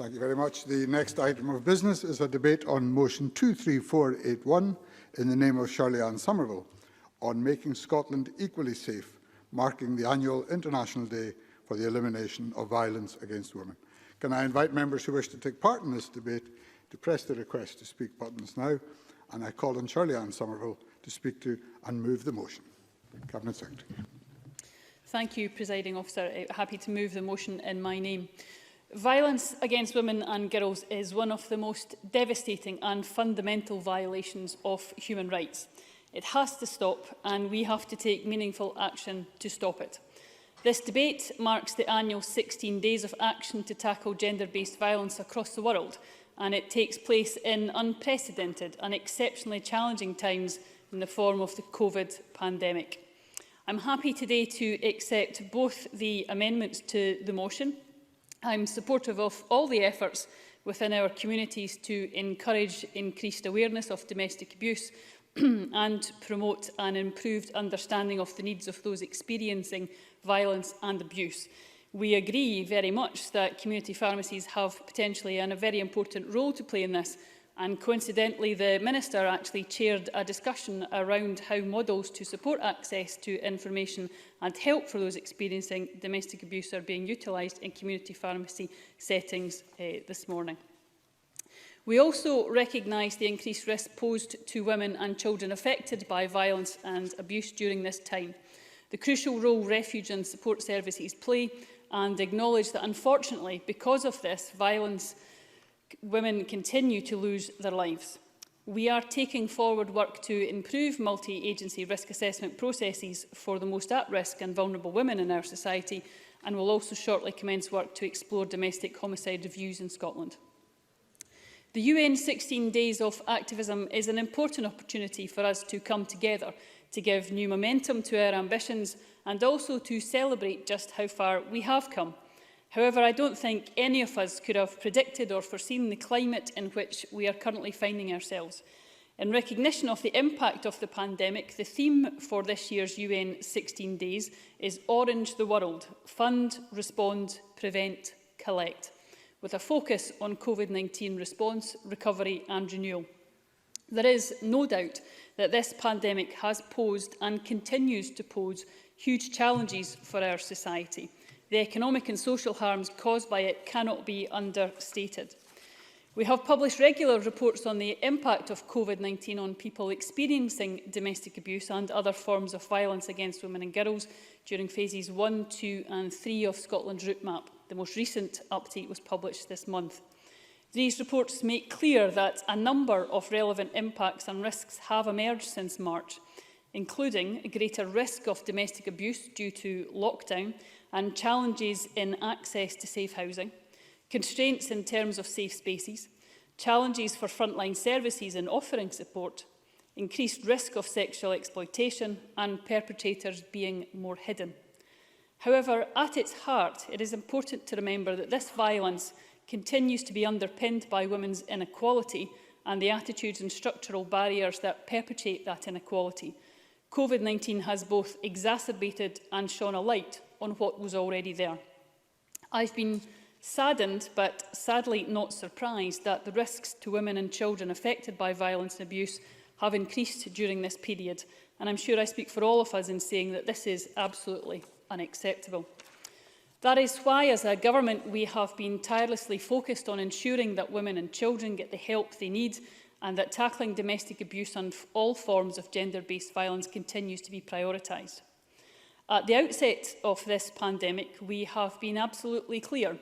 Thank you very much. The next item of business is a debate on motion 23481 in the name of Shirley-Ann Somerville on making Scotland equally safe, marking the annual International Day for the Elimination of Violence Against Women. Can I invite members who wish to take part in this debate to press the request to speak buttons now, and I call on Shirley-Ann Somerville to speak to and move the motion. Cabinet Secretary. Thank you, Presiding Officer. Happy to move the motion in my name. Violence against women and girls is one of the most devastating and fundamental violations of human rights. It has to stop, and we have to take meaningful action to stop it. This debate marks the annual 16 days of action to tackle gender-based violence across the world, and it takes place in unprecedented and exceptionally challenging times in the form of the COVID pandemic. I'm happy today to accept both the amendments to the motion. I'm supportive of all the efforts within our communities to encourage increased awareness of domestic abuse and promote an improved understanding of the needs of those experiencing violence and abuse. We agree very much that community pharmacies have potentially a very important role to play in this, and coincidentally the Minister actually chaired a discussion around how models to support access to information and help for those experiencing domestic abuse are being utilised in community pharmacy settings this morning. We also recognise the increased risk posed to women and children affected by violence and abuse during this time, the crucial role refuge and support services play, and acknowledge that unfortunately, because of this violence, women continue to lose their lives. We are taking forward work to improve multi-agency risk assessment processes for the most at-risk and vulnerable women in our society, and will also shortly commence work to explore domestic homicide reviews in Scotland. The UN 16 Days of Activism is an important opportunity for us to come together to give new momentum to our ambitions and also to celebrate just how far we have come. However, I don't think any of us could have predicted or foreseen the climate in which we are currently finding ourselves. In recognition of the impact of the pandemic, the theme for this year's UN 16 Days is Orange the World, Fund, Respond, Prevent, Collect, with a focus on COVID-19 response, recovery and renewal. There is no doubt that this pandemic has posed and continues to pose huge challenges for our society. The economic and social harms caused by it cannot be understated. We have published regular reports on the impact of COVID-19 on people experiencing domestic abuse and other forms of violence against women and girls during phases 1, 2 and 3 of Scotland's route map. The most recent update was published this month. These reports make clear that a number of relevant impacts and risks have emerged since March, including a greater risk of domestic abuse due to lockdown and challenges in access to safe housing, constraints in terms of safe spaces, challenges for frontline services in offering support, increased risk of sexual exploitation and perpetrators being more hidden. However, at its heart, it is important to remember that this violence continues to be underpinned by women's inequality and the attitudes and structural barriers that perpetuate that inequality. COVID-19 has both exacerbated and shone a light on what was already there. I've been saddened, but sadly not surprised, that the risks to women and children affected by violence and abuse have increased during this period, and I'm sure I speak for all of us in saying that this is absolutely unacceptable. That is why, as a government, we have been tirelessly focused on ensuring that women and children get the help they need and that tackling domestic abuse and all forms of gender-based violence continues to be prioritised. At the outset of this pandemic, we have been absolutely clear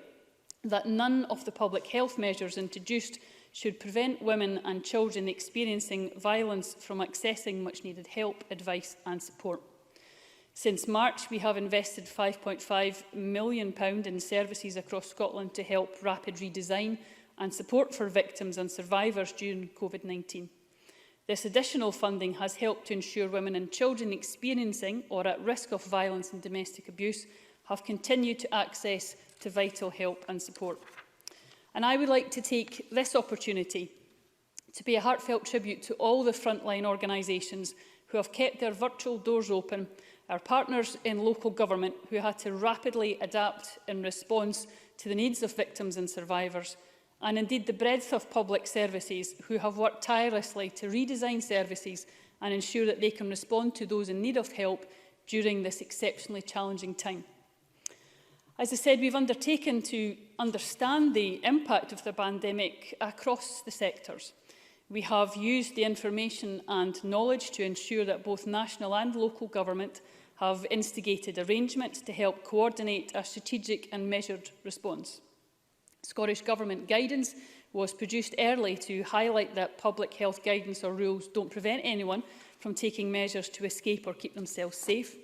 that none of the public health measures introduced should prevent women and children experiencing violence from accessing much-needed help, advice and support. Since March, we have invested £5.5 million in services across Scotland to help rapid redesign and support for victims and survivors during COVID-19. This additional funding has helped to ensure women and children experiencing or at risk of violence and domestic abuse have continued to access to vital help and support. And I would like to take this opportunity to pay a heartfelt tribute to all the frontline organisations who have kept their virtual doors open our partners in local government who had to rapidly adapt in response to the needs of victims and survivors, and indeed the breadth of public services who have worked tirelessly to redesign services and ensure that they can respond to those in need of help during this exceptionally challenging time. As I said, we've undertaken to understand the impact of the pandemic across the sectors. We have used the information and knowledge to ensure that both national and local government have instigated arrangements to help coordinate a strategic and measured response. Scottish Government guidance was produced early to highlight that public health guidance or rules don't prevent anyone from taking measures to escape or keep themselves safe.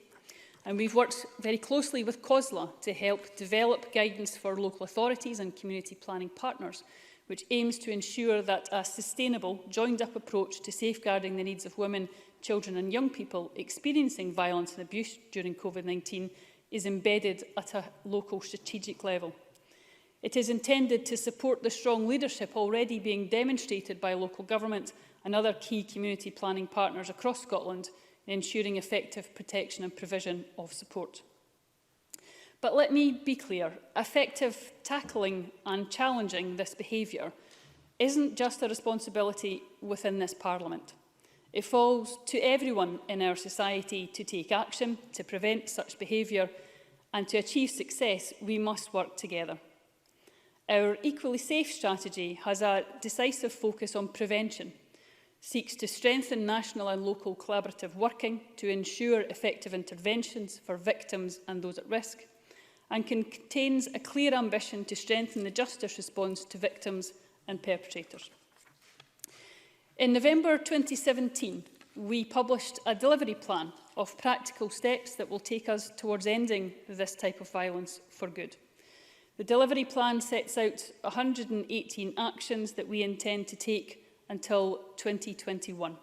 And we've worked very closely with COSLA to help develop guidance for local authorities and community planning partners, which aims to ensure that a sustainable, joined-up approach to safeguarding the needs of women, children and young people experiencing violence and abuse during COVID-19 is embedded at a local strategic level. It is intended to support the strong leadership already being demonstrated by local government and other key community planning partners across Scotland in ensuring effective protection and provision of support. But let me be clear, effective tackling and challenging this behaviour isn't just a responsibility within this Parliament. It falls to everyone in our society to take action, to prevent such behaviour, and to achieve success, we must work together. Our Equally Safe strategy has a decisive focus on prevention, seeks to strengthen national and local collaborative working to ensure effective interventions for victims and those at risk, and contains a clear ambition to strengthen the justice response to victims and perpetrators. In November 2017, we published a delivery plan of practical steps that will take us towards ending this type of violence for good. The delivery plan sets out 118 actions that we intend to take until 2021.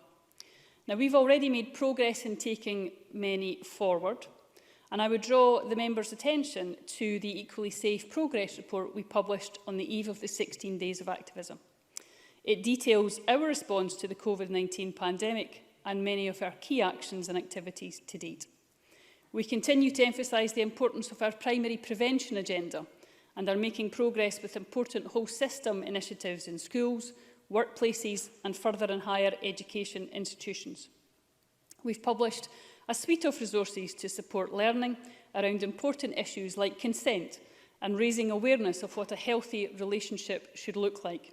Now, we've already made progress in taking many forward, and I would draw the members' attention to the Equally Safe Progress Report we published on the eve of the 16 Days of Activism. It details our response to the COVID-19 pandemic and many of our key actions and activities to date. We continue to emphasise the importance of our primary prevention agenda and are making progress with important whole system initiatives in schools, workplaces and further and higher education institutions. We've published a suite of resources to support learning around important issues like consent and raising awareness of what a healthy relationship should look like,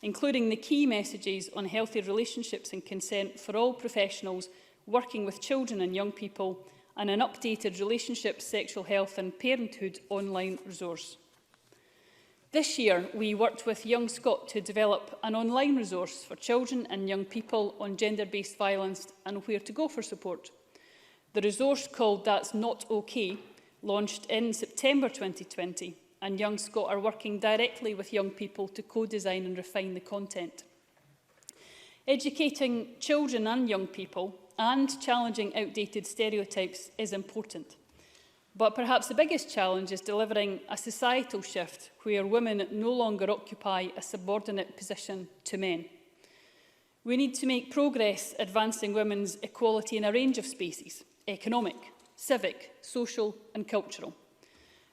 including the key messages on healthy relationships and consent for all professionals working with children and young people, and an updated relationships, sexual health and parenthood online resource. This year, we worked with Young Scot to develop an online resource for children and young people on gender-based violence and where to go for support. The resource, called That's Not OK, launched in September 2020, and Young Scot are working directly with young people to co-design and refine the content. Educating children and young people and challenging outdated stereotypes is important. But perhaps the biggest challenge is delivering a societal shift where women no longer occupy a subordinate position to men. We need to make progress advancing women's equality in a range of spaces: economic, civic, social and cultural.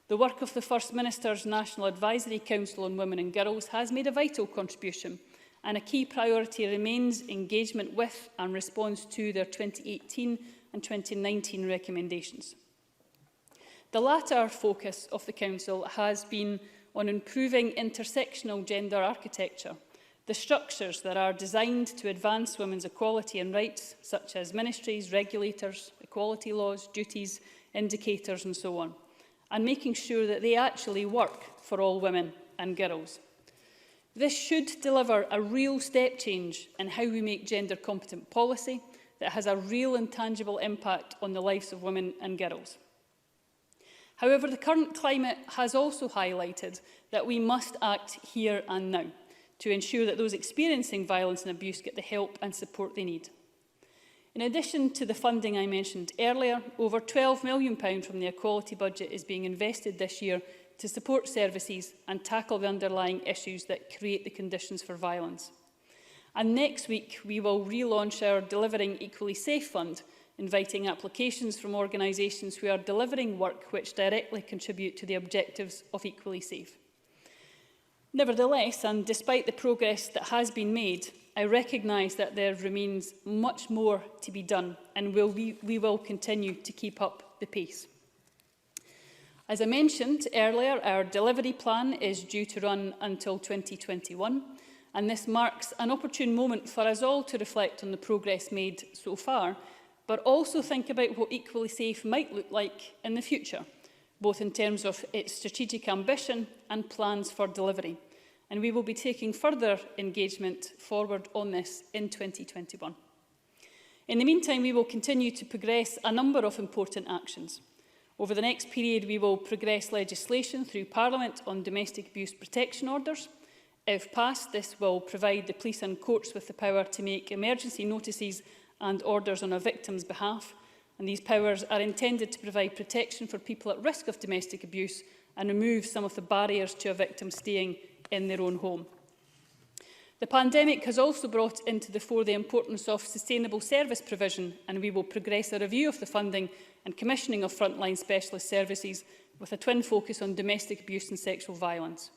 The work of the First Minister's National Advisory Council on Women and Girls has made a vital contribution, and a key priority remains engagement with and response to their 2018 and 2019 recommendations. The latter focus of the Council has been on improving intersectional gender architecture, the structures that are designed to advance women's equality and rights, such as ministries, regulators, equality laws, duties, indicators and so on, and making sure that they actually work for all women and girls. This should deliver a real step change in how we make gender-competent policy that has a real and tangible impact on the lives of women and girls. However, the current climate has also highlighted that we must act here and now to ensure that those experiencing violence and abuse get the help and support they need. In addition to the funding I mentioned earlier, over £12 million from the equality budget is being invested this year to support services and tackle the underlying issues that create the conditions for violence. And next week, we will relaunch our Delivering Equally Safe Fund inviting applications from organisations who are delivering work which directly contribute to the objectives of Equally Safe. Nevertheless, and despite the progress that has been made, I recognise that there remains much more to be done, and we will continue to keep up the pace. As I mentioned earlier, our delivery plan is due to run until 2021, and this marks an opportune moment for us all to reflect on the progress made so far, but also think about what Equally Safe might look like in the future, both in terms of its strategic ambition and plans for delivery. And we will be taking further engagement forward on this in 2021. In the meantime, we will continue to progress a number of important actions. Over the next period, we will progress legislation through Parliament on domestic abuse protection orders. If passed, this will provide the police and courts with the power to make emergency notices and orders on a victim's behalf. And these powers are intended to provide protection for people at risk of domestic abuse and remove some of the barriers to a victim staying in their own home. The pandemic has also brought into the fore the importance of sustainable service provision, and we will progress a review of the funding and commissioning of frontline specialist services with a twin focus on domestic abuse and sexual violence.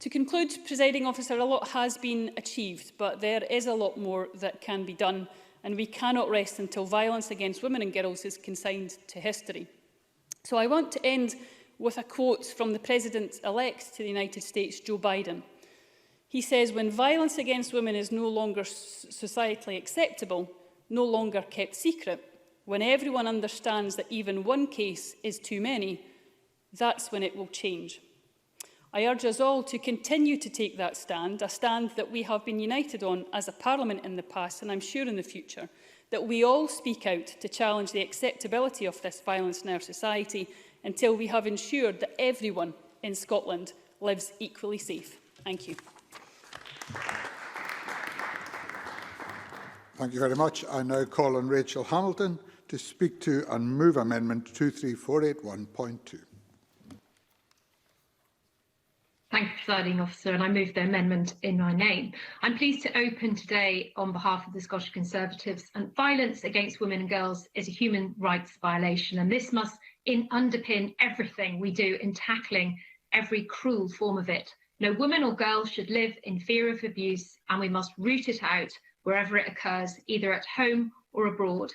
To conclude, Presiding Officer, a lot has been achieved, but there is a lot more that can be done, and we cannot rest until violence against women and girls is consigned to history. So I want to end with a quote from the President-elect to the United States, Joe Biden. He says, "When violence against women is no longer societally acceptable, no longer kept secret, when everyone understands that even one case is too many, that's when it will change." I urge us all to continue to take that stand, a stand that we have been united on as a Parliament in the past, and I'm sure in the future, that we all speak out to challenge the acceptability of this violence in our society until we have ensured that everyone in Scotland lives equally safe. Thank you. Thank you very much. I now call on Rachel Hamilton to speak to and move Amendment 23481.2. Thank you, Presiding Officer, and I move the amendment in my name. I'm pleased to open today on behalf of the Scottish Conservatives, and violence against women and girls is a human rights violation, and this must underpin everything we do in tackling every cruel form of it. No woman or girl should live in fear of abuse, and we must root it out wherever it occurs, either at home or abroad.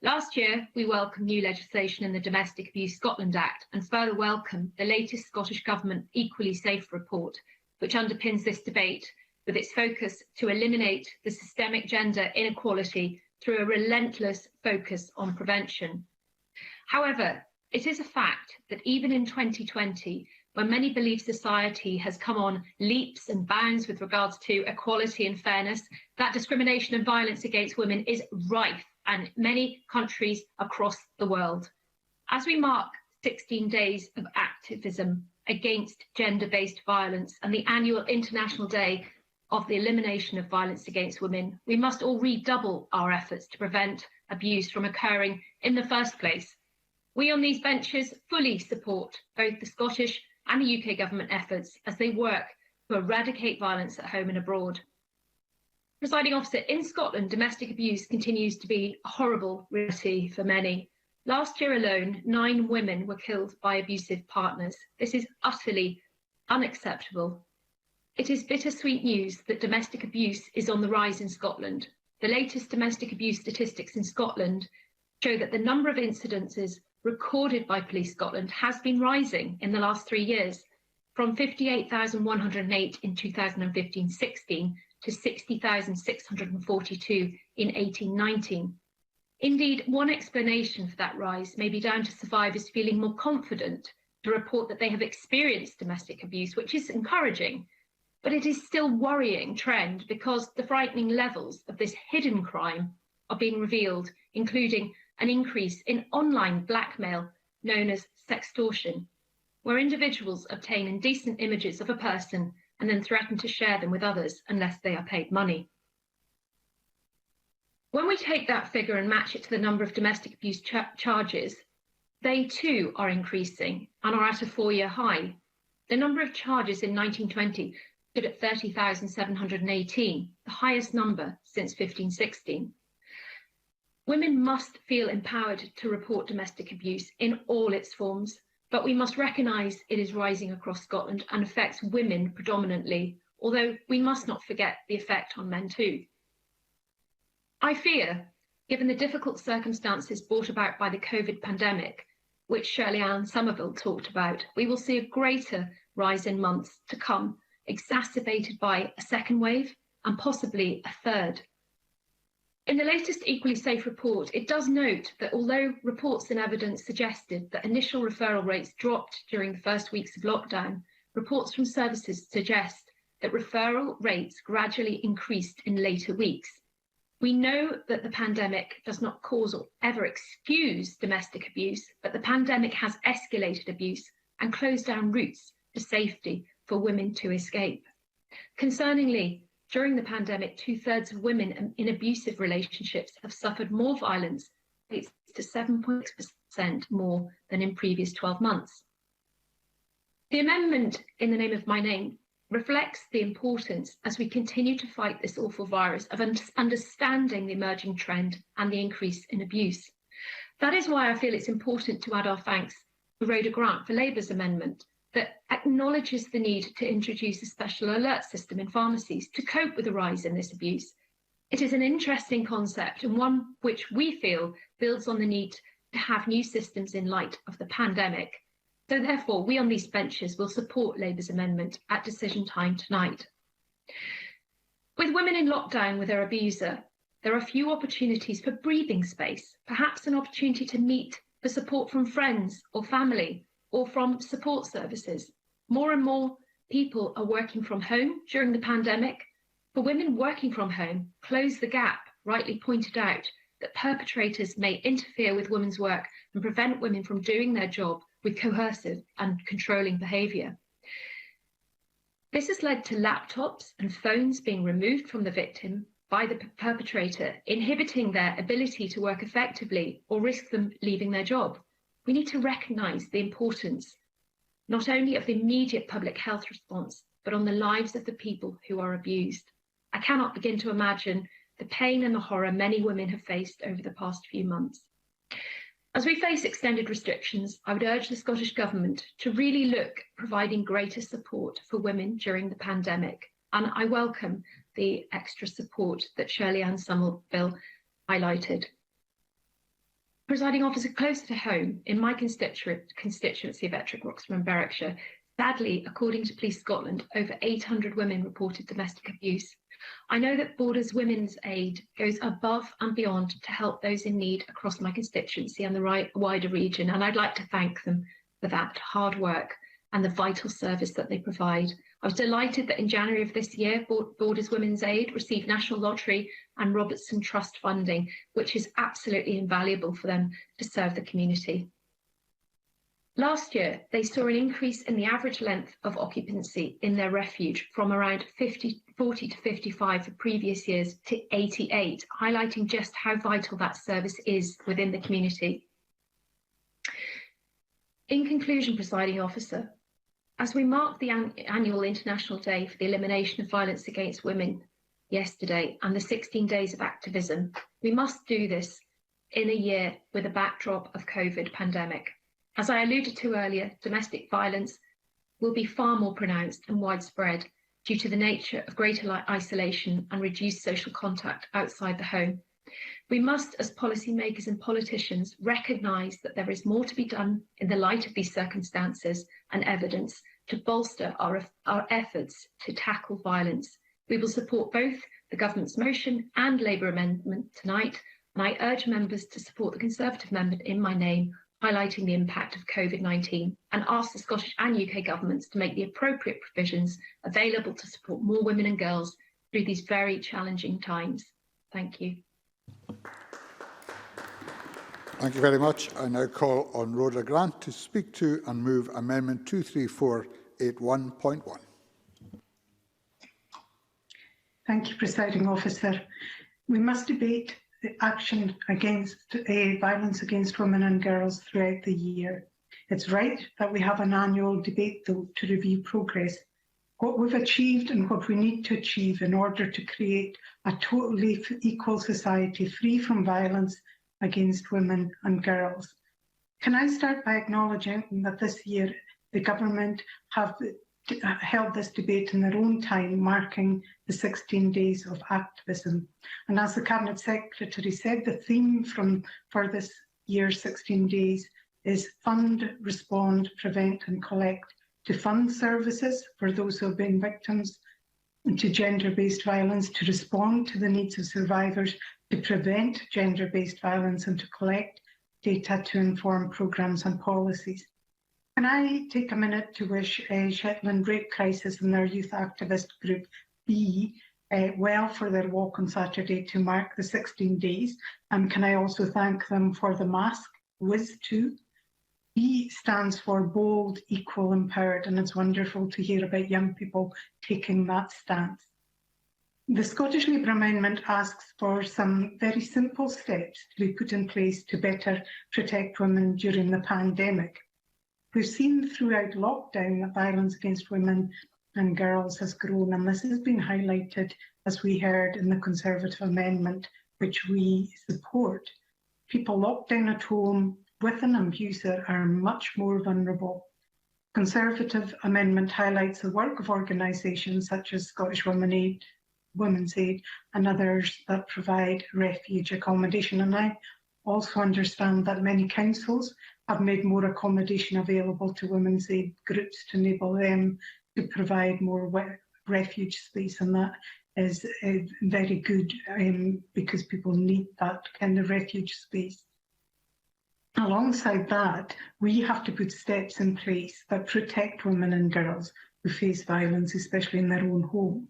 Last year, we welcomed new legislation in the Domestic Abuse Scotland Act and further welcome the latest Scottish Government Equally Safe report, which underpins this debate with its focus to eliminate the systemic gender inequality through a relentless focus on prevention. However, it is a fact that even in 2020, when many believe society has come on leaps and bounds with regards to equality and fairness, that discrimination and violence against women is rife in many countries across the world. As we mark 16 days of activism against gender-based violence and the annual International Day of the Elimination of Violence Against Women, we must all redouble our efforts to prevent abuse from occurring in the first place. We on these benches fully support both the Scottish and the UK government efforts as they work to eradicate violence at home and abroad. Presiding Officer, in Scotland, domestic abuse continues to be a horrible reality for many. Last year alone, 9 women were killed by abusive partners. This is utterly unacceptable. It is bittersweet news that domestic abuse is on the rise in Scotland. The latest domestic abuse statistics in Scotland show that the number of incidences recorded by Police Scotland has been rising in the last 3 years, from 58,108 in 2015-16 to 60,642 in 18-19. Indeed, one explanation for that rise may be down to survivors feeling more confident to report that they have experienced domestic abuse, which is encouraging, but it is still a worrying trend because the frightening levels of this hidden crime are being revealed, including an increase in online blackmail known as sextortion, where individuals obtain indecent images of a person and then threaten to share them with others unless they are paid money. When we take that figure and match it to the number of domestic abuse charges, they too are increasing and are at a 4-year high. The number of charges in 1920 stood at 30,718, the highest number since 15-16. Women must feel empowered to report domestic abuse in all its forms, but we must recognise it is rising across Scotland and affects women predominantly, although we must not forget the effect on men too. I fear, given the difficult circumstances brought about by the COVID pandemic, which Shirley-Ann Somerville talked about, we will see a greater rise in months to come, exacerbated by a second wave and possibly a third. In the latest Equally Safe report, it does note that although reports and evidence suggested that initial referral rates dropped during the first weeks of lockdown, reports from services suggest that referral rates gradually increased in later weeks. We know that the pandemic does not cause or ever excuse domestic abuse, but the pandemic has escalated abuse and closed down routes to safety for women to escape. Concerningly, during the pandemic, 2/3 of women in abusive relationships have suffered more violence, rates to 7.6% more than in previous 12 months. The amendment in the name of my name reflects the importance, as we continue to fight this awful virus, of understanding the emerging trend and the increase in abuse. That is why I feel it's important to add our thanks to Rhoda Grant for Labour's amendment that acknowledges the need to introduce a special alert system in pharmacies to cope with the rise in this abuse. It is an interesting concept and one which we feel builds on the need to have new systems in light of the pandemic. So therefore, we on these benches will support Labour's amendment at decision time tonight. With women in lockdown with their abuser, there are few opportunities for breathing space, perhaps an opportunity to meet for support from friends or family, or from support services. More and more people are working from home during the pandemic. For women working from home, Close the Gap rightly pointed out that perpetrators may interfere with women's work and prevent women from doing their job with coercive and controlling behaviour. This has led to laptops and phones being removed from the victim by the perpetrator, inhibiting their ability to work effectively or risk them leaving their job. We need to recognise the importance not only of the immediate public health response, but on the lives of the people who are abused. I cannot begin to imagine the pain and the horror many women have faced over the past few months. As we face extended restrictions, I would urge the Scottish Government to really look at providing greater support for women during the pandemic, and I welcome the extra support that Shirley-Ann Somerville highlighted. Presiding officer, closer to home, in my constituency of Ettrick, Wroxham and Berwickshire, sadly, according to Police Scotland, over 800 women reported domestic abuse. I know that Borders Women's Aid goes above and beyond to help those in need across my constituency and the wider region, and I'd like to thank them for that hard work and the vital service that they provide. I was delighted that in January of this year, Borders Women's Aid received National Lottery and Robertson Trust funding, which is absolutely invaluable for them to serve the community. Last year, they saw an increase in the average length of occupancy in their refuge from around 40 to 55 for previous years to 88, highlighting just how vital that service is within the community. In conclusion, Presiding Officer, as we mark the annual International Day for the Elimination of Violence Against Women yesterday and the 16 days of activism, we must do this in a year with a backdrop of COVID pandemic. As I alluded to earlier, domestic violence will be far more pronounced and widespread due to the nature of greater isolation and reduced social contact outside the home. We must, as policymakers and politicians, recognise that there is more to be done in the light of these circumstances and evidence to bolster our efforts to tackle violence. We will support both the Government's motion and Labour amendment tonight, and I urge members to support the Conservative amendment in my name, highlighting the impact of COVID-19, and ask the Scottish and UK governments to make the appropriate provisions available to support more women and girls through these very challenging times. Thank you. Thank you very much. I now call on Rhoda Grant to speak to and move Amendment 23481.1. Thank you, Presiding Officer. We must debate the action against violence against women and girls throughout the year. It's right that we have an annual debate, though, to review progress, what we've achieved and what we need to achieve in order to create a totally equal society free from violence against women and girls. Can I start by acknowledging that this year the government have held this debate in their own time, marking the 16 days of activism. And as the Cabinet Secretary said, the theme for this year's 16 days is fund, respond, prevent and collect, to fund services for those who have been victims to gender-based violence, to respond to the needs of survivors, to prevent gender-based violence and to collect data to inform programmes and policies. Can I take a minute to wish Shetland Rape Crisis and their youth activist group B well for their walk on Saturday to mark the 16 days, and can I also thank them for the mask, WIS2. B stands for Bold, Equal, Empowered, and it's wonderful to hear about young people taking that stance. The Scottish Labour Amendment asks for some very simple steps to be put in place to better protect women during the pandemic. We've seen throughout lockdown that violence against women and girls has grown, and this has been highlighted, as we heard, in the Conservative Amendment, which we support. People locked down at home with an abuser are much more vulnerable. Conservative Amendment highlights the work of organisations such as Scottish Women's Aid and others that provide refuge accommodation. And I also understand that many councils have made more accommodation available to women's aid groups to enable them to provide more refuge space, and that is very good because people need that kind of refuge space. Alongside that, we have to put steps in place that protect women and girls who face violence, especially in their own home.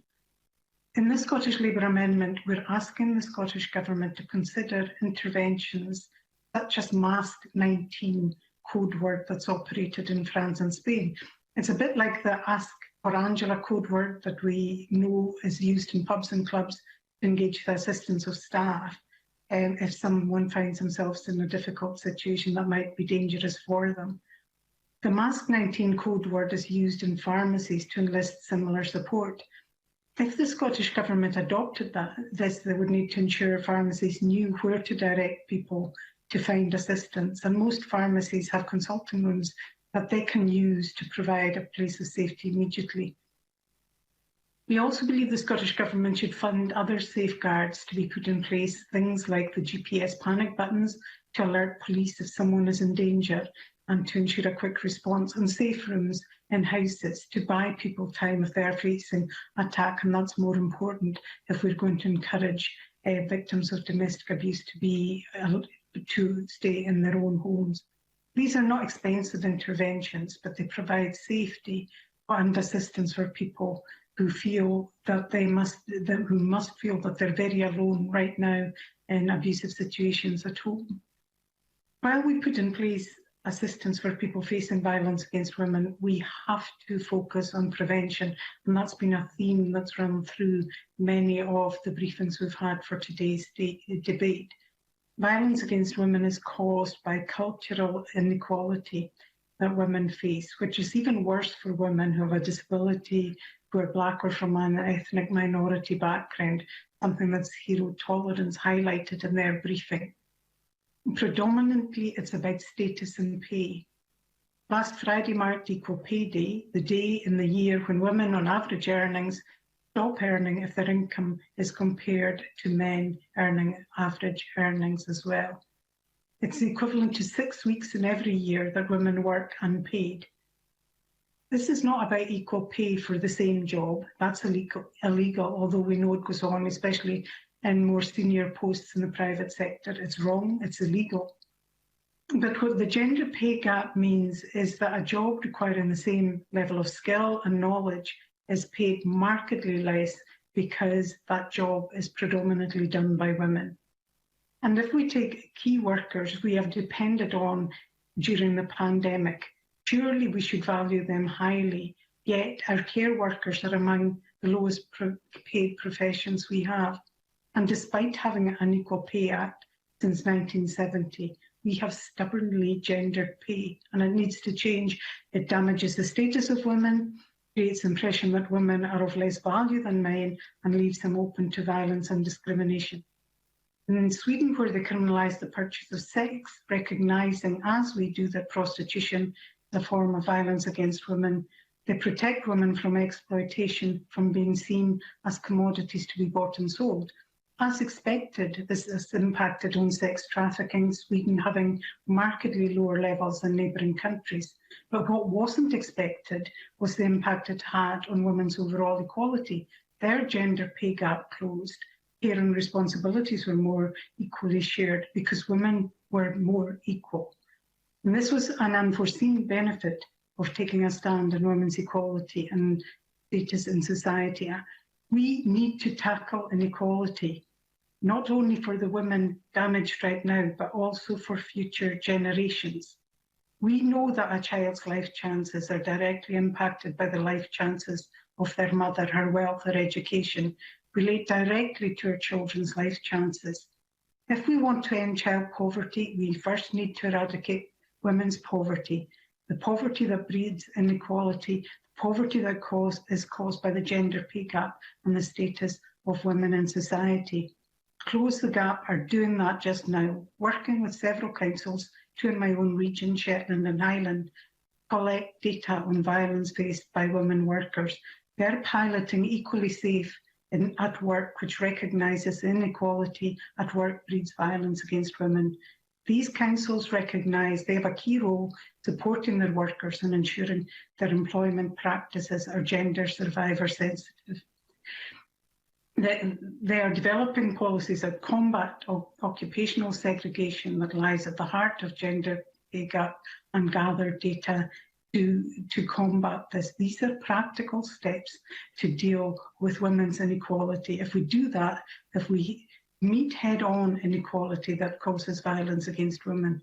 In the Scottish Labour Amendment, we're asking the Scottish Government to consider interventions such as Mask 19 code word that's operated in France and Spain. It's a bit like the Ask for Angela code word that we know is used in pubs and clubs to engage the assistance of staff. If someone finds themselves in a difficult situation that might be dangerous for them. The Mask 19 code word is used in pharmacies to enlist similar support. If the Scottish Government adopted this, they would need to ensure pharmacies knew where to direct people to find assistance, and most pharmacies have consulting rooms that they can use to provide a place of safety immediately. We also believe the Scottish Government should fund other safeguards to be put in place, things like the GPS panic buttons to alert police if someone is in danger and to ensure a quick response, and safe rooms in houses to buy people time if they're facing attack, and that's more important if we're going to encourage victims of domestic abuse to stay in their own homes. These are not expensive interventions, but they provide safety and assistance for people who feel that who must feel that they're very alone right now in abusive situations at home. While we put in place assistance for people facing violence against women, we have to focus on prevention, and that's been a theme that's run through many of the briefings we've had for today's debate. Violence against women is caused by cultural inequality that women face, which is even worse for women who have a disability, who are Black or from an ethnic minority background, something that's Zero Tolerance highlighted in their briefing. Predominantly, it's about status and pay. Last Friday marked Equal Pay Day, the day in the year when women on average earnings stop earning if their income is compared to men earning average earnings as well. It's equivalent to 6 weeks in every year that women work unpaid. This is not about equal pay for the same job. That's illegal, although we know it goes on, especially in more senior posts in the private sector. It's wrong, it's illegal. But what the gender pay gap means is that a job requiring the same level of skill and knowledge is paid markedly less because that job is predominantly done by women. And if we take key workers we have depended on during the pandemic, surely we should value them highly, yet our care workers are among the lowest paid professions we have. And despite having an Equal Pay Act since 1970, we have stubbornly gendered pay, and it needs to change. It damages the status of women, creates the impression that women are of less value than men, and leaves them open to violence and discrimination. In Sweden, where they criminalise the purchase of sex, recognising, as we do, that prostitution is a form of violence against women, they protect women from exploitation, from being seen as commodities to be bought and sold. As expected, this has impacted on sex trafficking, Sweden having markedly lower levels than neighbouring countries. But what wasn't expected was the impact it had on women's overall equality. Their gender pay gap closed. Care and responsibilities were more equally shared because women were more equal. And this was an unforeseen benefit of taking a stand on women's equality and status in society. We need to tackle inequality, not only for the women damaged right now, but also for future generations. We know that a child's life chances are directly impacted by the life chances of their mother. Her wealth, her education relate directly to our children's life chances. If we want to end child poverty, we first need to eradicate women's poverty, the poverty that breeds inequality, the poverty that is caused by the gender pay gap and the status of women in society. Close the Gap are doing that just now, working with several councils, 2 in my own region, Shetland and Highland, collect data on violence faced by women workers. They're piloting Equally Safe at Work, which recognises inequality at work breeds violence against women. These councils recognise they have a key role supporting their workers and ensuring their employment practices are gender survivor sensitive. They are developing policies that combat occupational segregation that lies at the heart of gender pay gap and gather data to combat this. These are practical steps to deal with women's inequality. If we do that, if we meet head-on inequality that causes violence against women,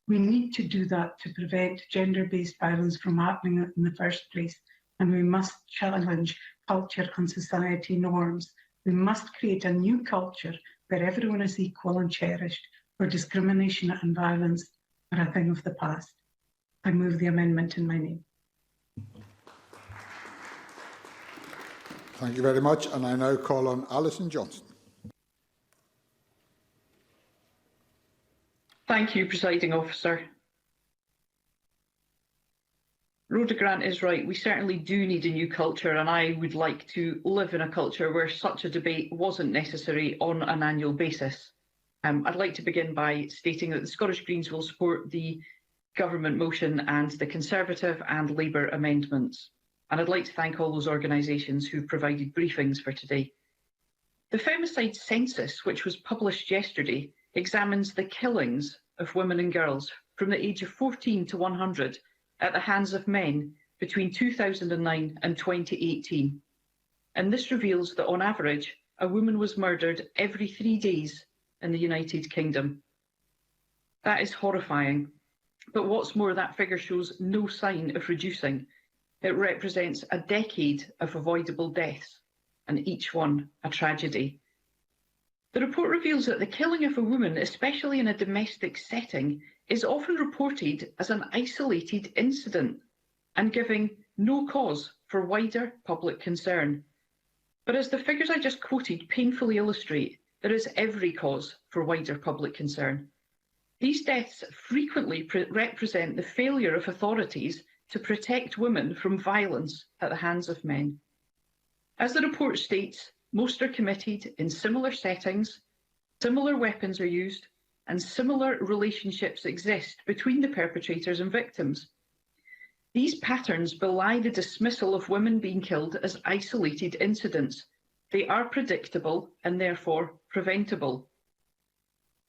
we need to do that to prevent gender-based violence from happening in the first place. And we must challenge culture and society norms. We must create a new culture where everyone is equal and cherished, where discrimination and violence are a thing of the past. I move the amendment in my name. Thank you very much. And I now call on Alison Johnson. Thank you, Presiding Officer. Rhoda Grant is right. We certainly do need a new culture, and I would like to live in a culture where such a debate wasn't necessary on an annual basis. I'd like to begin by stating that the Scottish Greens will support the government motion and the Conservative and Labour amendments. And I'd like to thank all those organisations who provided briefings for today. The Femicide Census, which was published yesterday, examines the killings of women and girls from the age of 14 to 100 at the hands of men between 2009 and 2018. And this reveals that on average, a woman was murdered every 3 days in the United Kingdom. That is horrifying. But what's more, that figure shows no sign of reducing. It represents a decade of avoidable deaths, and each one a tragedy. The report reveals that the killing of a woman, especially in a domestic setting, is often reported as an isolated incident and giving no cause for wider public concern. But as the figures I just quoted painfully illustrate, there is every cause for wider public concern. These deaths frequently represent the failure of authorities to protect women from violence at the hands of men. As the report states, most are committed in similar settings, similar weapons are used, and similar relationships exist between the perpetrators and victims. These patterns belie the dismissal of women being killed as isolated incidents. They are predictable and therefore preventable.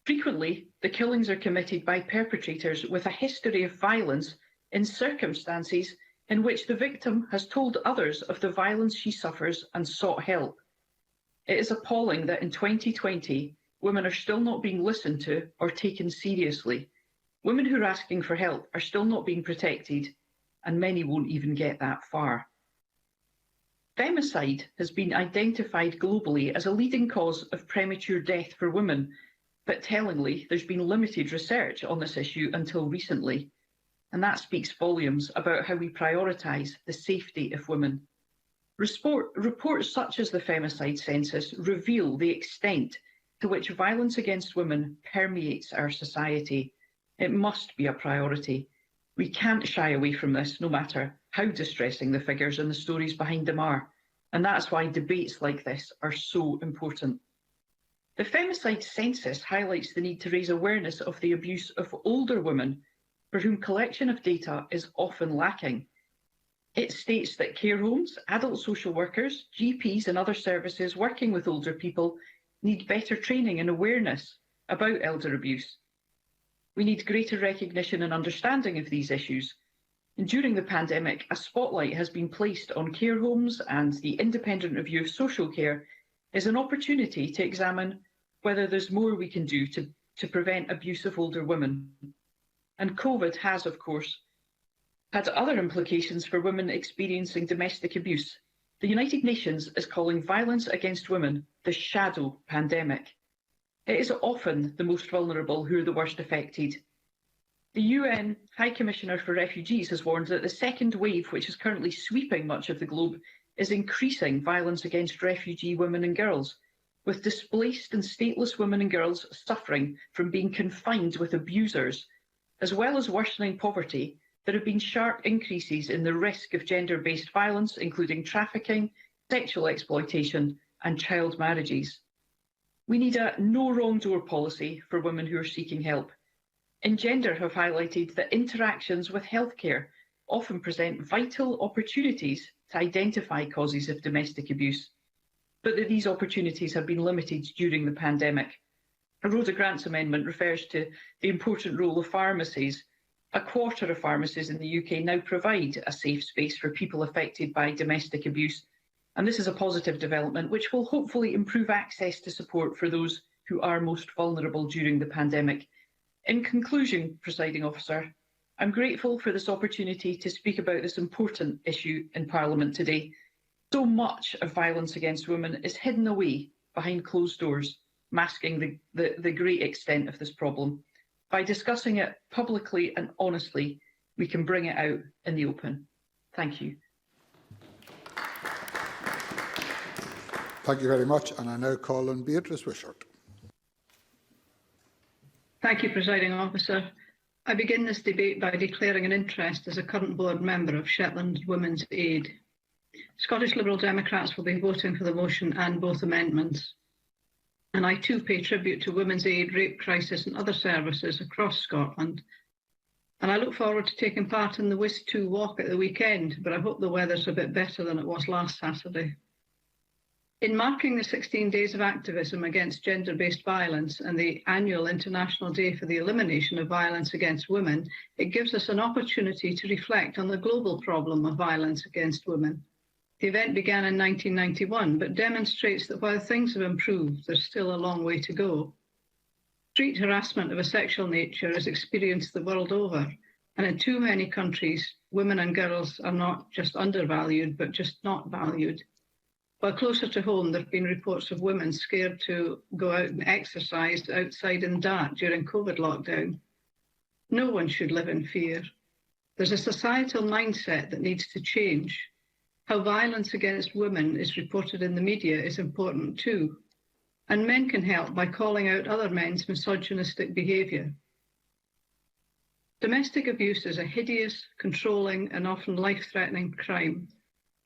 Frequently, the killings are committed by perpetrators with a history of violence in circumstances in which the victim has told others of the violence she suffers and sought help. It is appalling that in 2020, women are still not being listened to or taken seriously. Women who are asking for help are still not being protected, and many won't even get that far. Femicide has been identified globally as a leading cause of premature death for women, but tellingly, there's been limited research on this issue until recently, and that speaks volumes about how we prioritise the safety of women. Reports such as the Femicide Census reveal the extent to which violence against women permeates our society. It must be a priority. We can't shy away from this, no matter how distressing the figures and the stories behind them are. And that's why debates like this are so important. The Femicide Census highlights the need to raise awareness of the abuse of older women, for whom collection of data is often lacking. It states that care homes, adult social workers, GPs and other services working with older people need better training and awareness about elder abuse. We need greater recognition and understanding of these issues. And during the pandemic, a spotlight has been placed on care homes, and the Independent Review of Social Care is an opportunity to examine whether there's more we can do to prevent abuse of older women. And COVID has, of course, had other implications for women experiencing domestic abuse. The United Nations is calling violence against women the shadow pandemic. It is often the most vulnerable who are the worst affected. The UN High Commissioner for Refugees has warned that the second wave, which is currently sweeping much of the globe, is increasing violence against refugee women and girls, with displaced and stateless women and girls suffering from being confined with abusers, as well as worsening poverty. There have been sharp increases in the risk of gender-based violence, including trafficking, sexual exploitation, and child marriages. We need a no wrong door policy for women who are seeking help. Engender have highlighted that interactions with healthcare often present vital opportunities to identify causes of domestic abuse, but that these opportunities have been limited during the pandemic. A Rhoda Grant's amendment refers to the important role of pharmacies. A quarter of pharmacies in the UK now provide a safe space for people affected by domestic abuse, and this is a positive development which will hopefully improve access to support for those who are most vulnerable during the pandemic. In conclusion, Presiding Officer, I'm grateful for this opportunity to speak about this important issue in Parliament today. So much of violence against women is hidden away behind closed doors, masking the great extent of this problem. By discussing it publicly and honestly, we can bring it out in the open. Thank you. Thank you very much. And I now call on Beatrice Wishart. Thank you, Presiding Officer. I begin this debate by declaring an interest as a current board member of Shetland Women's Aid. Scottish Liberal Democrats will be voting for the motion and both amendments. And I too pay tribute to Women's Aid, Rape Crisis and other services across Scotland. And I look forward to taking part in the WIS2 walk at the weekend, but I hope the weather's a bit better than it was last Saturday. In marking the 16 days of activism against gender-based violence and the annual International Day for the Elimination of Violence Against Women, it gives us an opportunity to reflect on the global problem of violence against women. The event began in 1991, but demonstrates that while things have improved, there's still a long way to go. Street harassment of a sexual nature is experienced the world over, and in too many countries, women and girls are not just undervalued, but just not valued. While closer to home, there have been reports of women scared to go out and exercise outside in dark during COVID lockdown. No one should live in fear. There's a societal mindset that needs to change. How violence against women is reported in the media is important too. And men can help by calling out other men's misogynistic behaviour. Domestic abuse is a hideous, controlling and often life-threatening crime.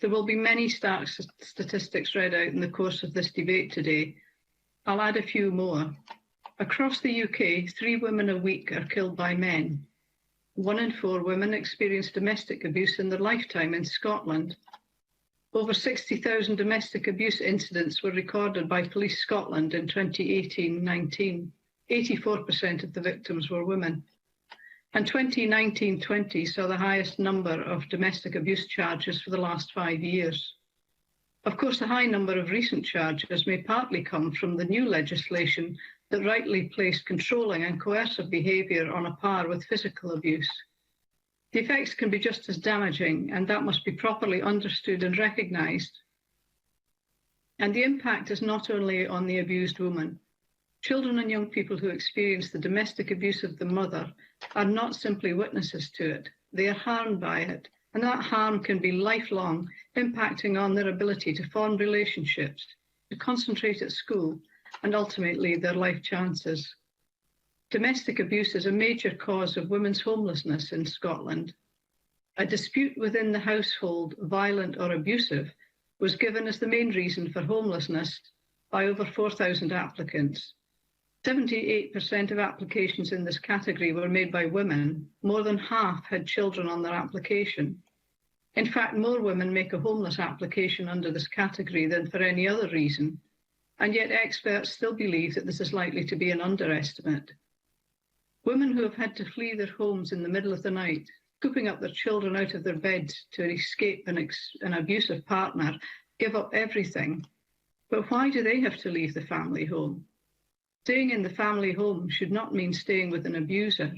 There will be many stark statistics read out in the course of this debate today. I'll add a few more. Across the UK, 3 women a week are killed by men. 1 in 4 women experience domestic abuse in their lifetime in Scotland. Over 60,000 domestic abuse incidents were recorded by Police Scotland in 2018-19. 84% of the victims were women. And 2019-20 saw the highest number of domestic abuse charges for the last 5 years. Of course, the high number of recent charges may partly come from the new legislation that rightly placed controlling and coercive behaviour on a par with physical abuse. The effects can be just as damaging, and that must be properly understood and recognised. And the impact is not only on the abused woman. Children and young people who experience the domestic abuse of the mother are not simply witnesses to it. They are harmed by it, and that harm can be lifelong, impacting on their ability to form relationships, to concentrate at school, and ultimately their life chances. Domestic abuse is a major cause of women's homelessness in Scotland. A dispute within the household, violent or abusive, was given as the main reason for homelessness by over 4,000 applicants. 78% of applications in this category were made by women. More than half had children on their application. In fact, more women make a homeless application under this category than for any other reason, and yet experts still believe that this is likely to be an underestimate. Women who have had to flee their homes in the middle of the night, scooping up their children out of their beds to escape an abusive partner, give up everything. But why do they have to leave the family home? Staying in the family home should not mean staying with an abuser.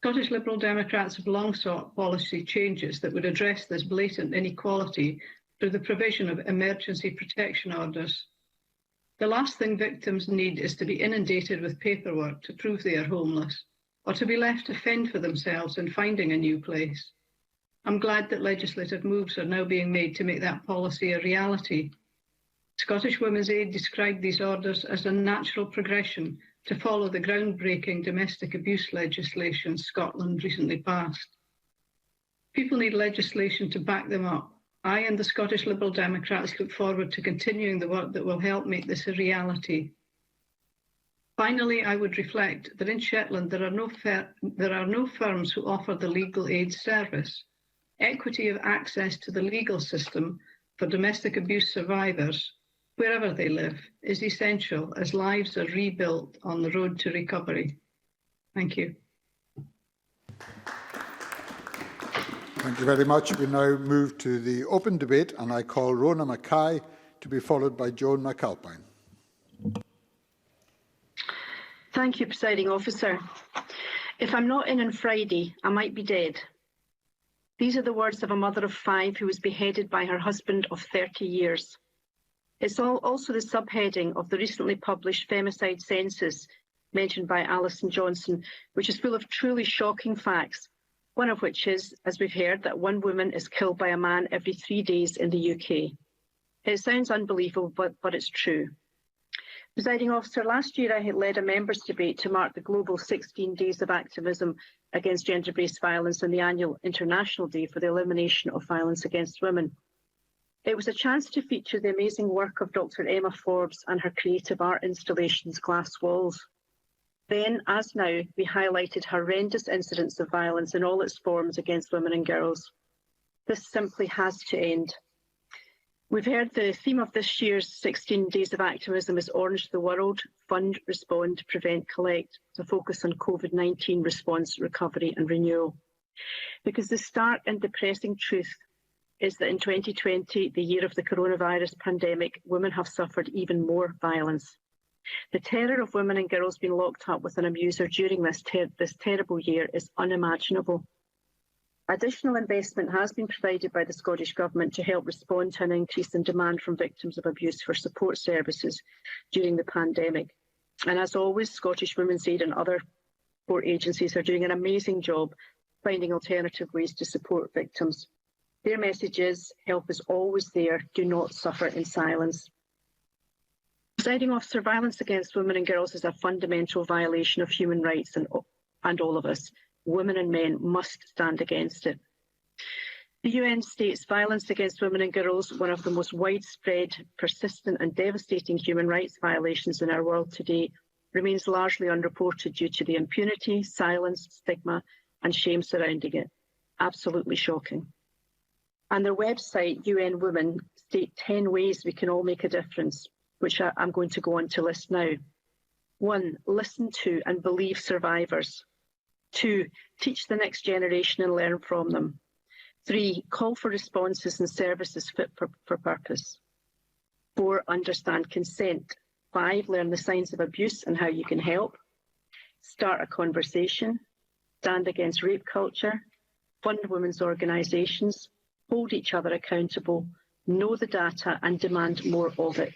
Scottish Liberal Democrats have long sought policy changes that would address this blatant inequality through the provision of emergency protection orders. The last thing victims need is to be inundated with paperwork to prove they are homeless, or to be left to fend for themselves in finding a new place. I'm glad that legislative moves are now being made to make that policy a reality. Scottish Women's Aid described these orders as a natural progression to follow the groundbreaking domestic abuse legislation Scotland recently passed. People need legislation to back them up. I and the Scottish Liberal Democrats look forward to continuing the work that will help make this a reality. Finally, I would reflect that in Shetland there are no firms who offer the legal aid service. Equity of access to the legal system for domestic abuse survivors, wherever they live, is essential as lives are rebuilt on the road to recovery. Thank you. Thank you very much. We now move to the open debate, and I call Rona Mackay to be followed by Joan McAlpine. Thank you, Presiding Officer. If I'm not in on Friday, I might be dead. These are the words of a mother of 5 who was beheaded by her husband of 30 years. It's also the subheading of the recently published femicide census mentioned by Alison Johnson, which is full of truly shocking facts, one of which is, as we've heard, that 1 woman is killed by a man every 3 days in the UK. It sounds unbelievable, but it's true. Presiding Officer, last year I had led a members' debate to mark the global 16 days of activism against gender-based violence and the annual International Day for the Elimination of Violence Against Women. It was a chance to feature the amazing work of Dr. Emma Forbes and her creative art installations, Glass Walls. Then, as now, we highlighted horrendous incidents of violence in all its forms against women and girls. This simply has to end. We've heard the theme of this year's 16 Days of Activism is Orange the World, Fund, Respond, Prevent, Collect, to focus on COVID-19 response, recovery and renewal. Because the stark and depressing truth is that in 2020, the year of the coronavirus pandemic, women have suffered even more violence. The terror of women and girls being locked up with an abuser during this terrible year is unimaginable. Additional investment has been provided by the Scottish Government to help respond to an increase in demand from victims of abuse for support services during the pandemic. And as always, Scottish Women's Aid and other support agencies are doing an amazing job finding alternative ways to support victims. Their message is, help is always there, do not suffer in silence. Presiding Officer, violence against women and girls is a fundamental violation of human rights, and all of us, women and men, must stand against it. The UN states violence against women and girls, one of the most widespread, persistent and devastating human rights violations in our world today, remains largely unreported due to the impunity, silence, stigma and shame surrounding it. Absolutely shocking. And their website, UN Women, state 10 ways we can all make a difference, which I'm going to go on to list now. 1, listen to and believe survivors. 2, teach the next generation and learn from them. 3, call for responses and services fit for purpose. 4, understand consent. 5, learn the signs of abuse and how you can help. Start a conversation. Stand against rape culture. Fund women's organisations. Hold each other accountable. Know the data and demand more of it.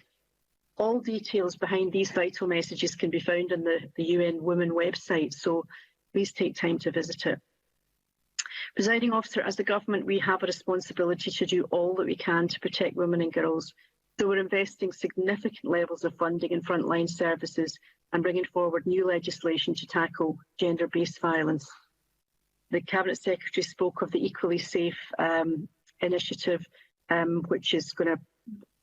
All details behind these vital messages can be found on the UN Women website, so please take time to visit it. Presiding Officer, as the Government, we have a responsibility to do all that we can to protect women and girls So we're investing significant levels of funding in frontline services and bringing forward new legislation to tackle gender-based violence. The Cabinet Secretary spoke of the Equally Safe initiative, which is going to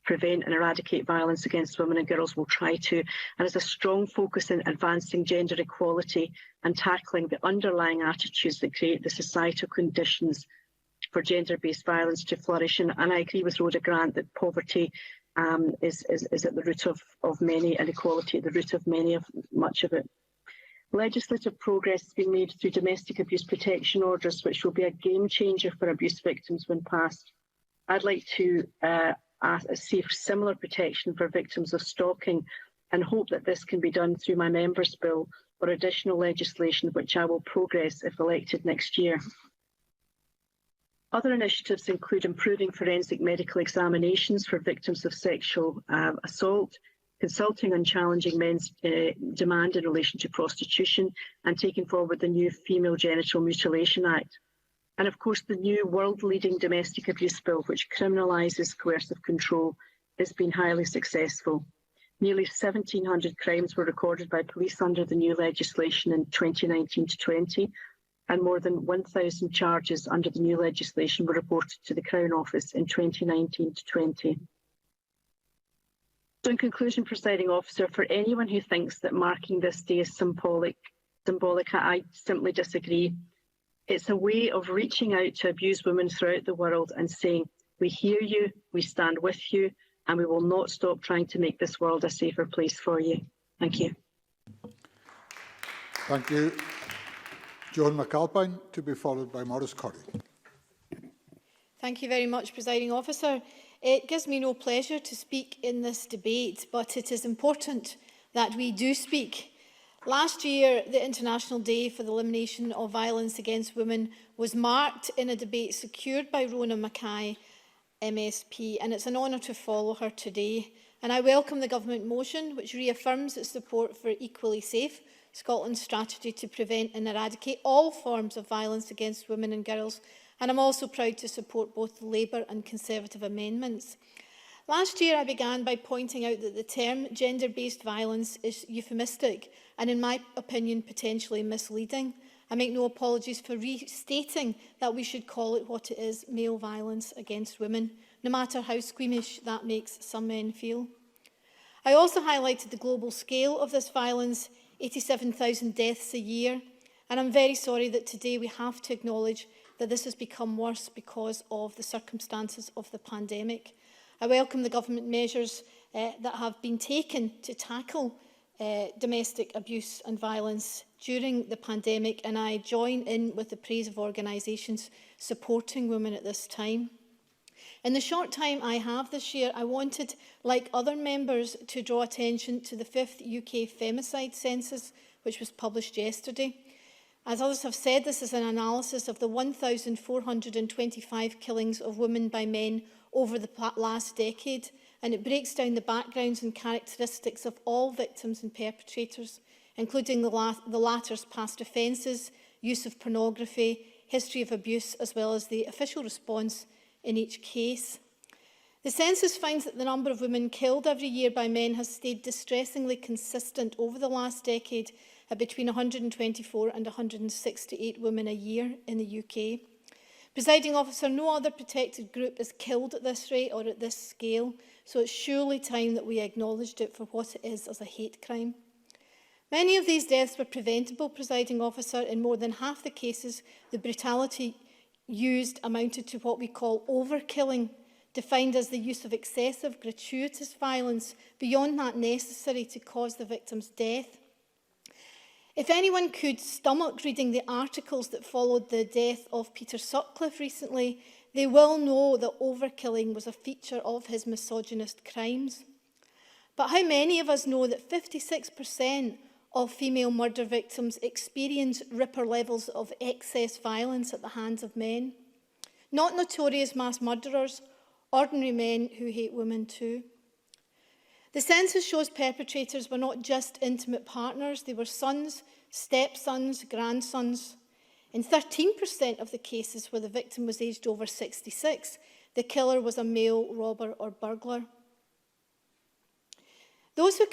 prevent and eradicate violence against women and girls. Will try to, and there's a strong focus in advancing gender equality and tackling the underlying attitudes that create the societal conditions for gender-based violence to flourish. And I agree with Rhoda Grant that poverty is at the root of many, and equality at the root of much of it. Legislative progress has been made through domestic abuse protection orders, which will be a game changer for abuse victims when passed. I'd like to see similar protection for victims of stalking, and hope that this can be done through my member's bill or additional legislation, which I will progress if elected next year. Other initiatives include improving forensic medical examinations for victims of sexual assault, consulting on challenging men's demand in relation to prostitution, and taking forward the new Female Genital Mutilation Act. And of course, the new world-leading domestic abuse bill, which criminalises coercive control, has been highly successful. Nearly 1,700 crimes were recorded by police under the new legislation in 2019 to 20, and more than 1,000 charges under the new legislation were reported to the Crown Office in 2019 to 20. So in conclusion, Presiding Officer, for anyone who thinks that marking this day is symbolic, I simply disagree. It's a way of reaching out to abused women throughout the world and saying, we hear you, we stand with you, and we will not stop trying to make this world a safer place for you. Thank you. Thank you. Joan McAlpine, to be followed by Maurice Corrie. Thank you very much, Presiding Officer. It gives me no pleasure to speak in this debate, but it is important that we do speak. Last year, the International Day for the Elimination of Violence Against Women was marked in a debate secured by Rona Mackay, MSP, and it's an honour to follow her today. And I welcome the Government motion, which reaffirms its support for Equally Safe, Scotland's strategy to prevent and eradicate all forms of violence against women and girls. And I'm also proud to support both the Labour and Conservative amendments. Last year, I began by pointing out that the term gender-based violence is euphemistic and, in my opinion, potentially misleading. I make no apologies for restating that we should call it what it is, male violence against women, no matter how squeamish that makes some men feel. I also highlighted the global scale of this violence, 87,000 deaths a year, and I'm very sorry that today we have to acknowledge that this has become worse because of the circumstances of the pandemic. I welcome the Government measures that have been taken to tackle domestic abuse and violence during the pandemic, and I join in with the praise of organisations supporting women at this time. In the short time I have this year, I wanted, like other members, to draw attention to the 5th UK Femicide Census, which was published yesterday. As others have said, this is an analysis of the 1,425 killings of women by men over the last decade, and it breaks down the backgrounds and characteristics of all victims and perpetrators, including the latter's past offences, use of pornography, history of abuse, as well as the official response in each case. The census finds that the number of women killed every year by men has stayed distressingly consistent over the last decade at between 124 and 168 women a year in the UK. Presiding Officer, no other protected group is killed at this rate or at this scale, so it's surely time that we acknowledged it for what it is as a hate crime. Many of these deaths were preventable, Presiding Officer. In more than half the cases, the brutality used amounted to what we call overkilling, defined as the use of excessive, gratuitous violence beyond that necessary to cause the victim's death. If anyone could stomach reading the articles that followed the death of Peter Sutcliffe recently, they will know that overkilling was a feature of his misogynist crimes. But how many of us know that 56% of female murder victims experience ripper levels of excess violence at the hands of men? Not notorious mass murderers, ordinary men who hate women too. The census shows perpetrators were not just intimate partners, they were sons, stepsons, grandsons. In 13% of the cases where the victim was aged over 66, the killer was a male robber or burglar. Those who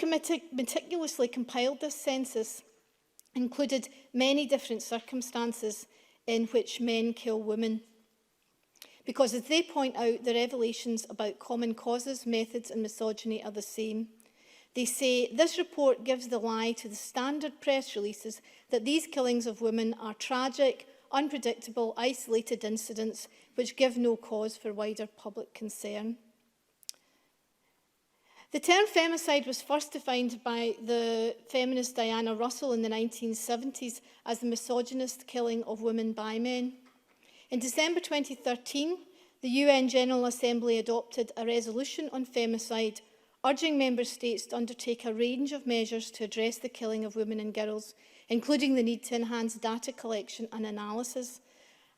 meticulously compiled this census included many different circumstances in which men kill women. Because as they point out, the revelations about common causes, methods and misogyny are the same. They say this report gives the lie to the standard press releases that these killings of women are tragic, unpredictable, isolated incidents which give no cause for wider public concern. The term femicide was first defined by the feminist Diana Russell in the 1970s as the misogynist killing of women by men. In December 2013, the UN General Assembly adopted a resolution on femicide, urging member states to undertake a range of measures to address the killing of women and girls, including the need to enhance data collection and analysis.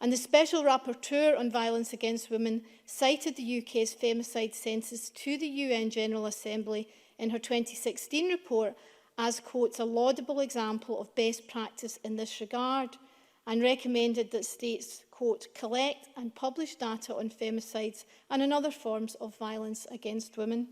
And the Special Rapporteur on Violence Against Women cited the UK's femicide census to the UN General Assembly in her 2016 report as, quote, a laudable example of best practice in this regard, and recommended that states, quote, collect and publish data on femicides and on other forms of violence against women.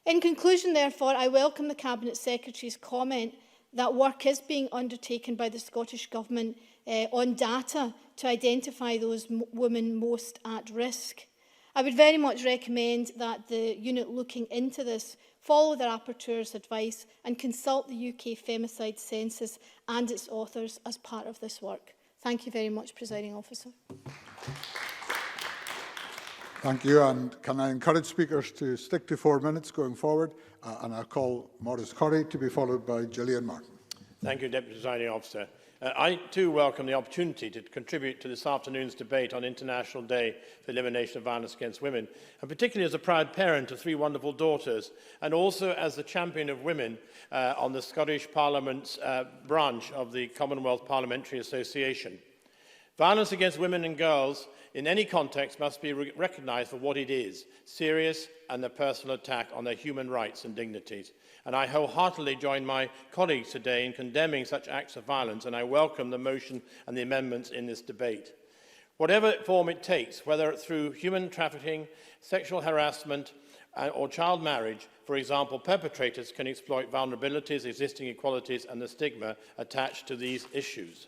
In conclusion, therefore, I welcome the Cabinet Secretary's comment that work is being undertaken by the Scottish Government on data to identify those women most at risk. I would very much recommend that the unit looking into this follow the Rapporteur's advice and consult the UK Femicide Census and its authors as part of this work. Thank you very much, Presiding Officer. Thank you, and can I encourage speakers to stick to 4 minutes going forward, and I'll call Maurice Corrie to be followed by Gillian Martin. Thank you, Deputy Presiding Officer. I too welcome the opportunity to contribute to this afternoon's debate on International Day for Elimination of Violence Against Women, and particularly as a proud parent of 3 wonderful daughters, and also as the champion of women on the Scottish Parliament's branch of the Commonwealth Parliamentary Association. Violence against women and girls in any context must be recognised for what it is, serious and a personal attack on their human rights and dignities. And I wholeheartedly join my colleagues today in condemning such acts of violence, and I welcome the motion and the amendments in this debate. Whatever form it takes, whether through human trafficking, sexual harassment, or child marriage, for example, perpetrators can exploit vulnerabilities, existing inequalities, and the stigma attached to these issues.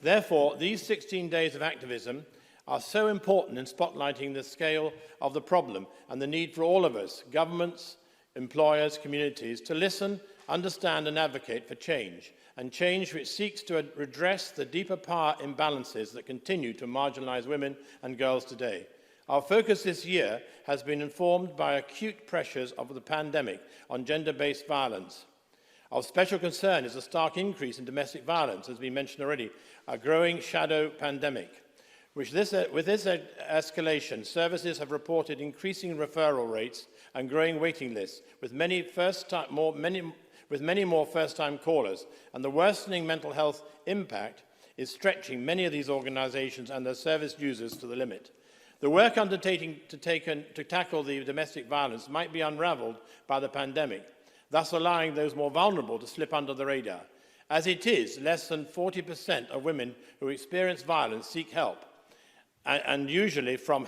Therefore, these 16 days of activism are so important in spotlighting the scale of the problem and the need for all of us, governments, employers, communities, to listen, understand and advocate for change, and change which seeks to redress the deeper power imbalances that continue to marginalise women and girls today. Our focus this year has been informed by acute pressures of the pandemic on gender-based violence. Of special concern is a stark increase in domestic violence, as we mentioned already, a growing shadow pandemic. With this escalation, services have reported increasing referral rates and growing waiting lists, with many more first-time callers, and the worsening mental health impact is stretching many of these organisations and their service users to the limit. The work undertaken to tackle the domestic violence might be unravelled by the pandemic, thus allowing those more vulnerable to slip under the radar. As it is, less than 40% of women who experience violence seek help, and usually from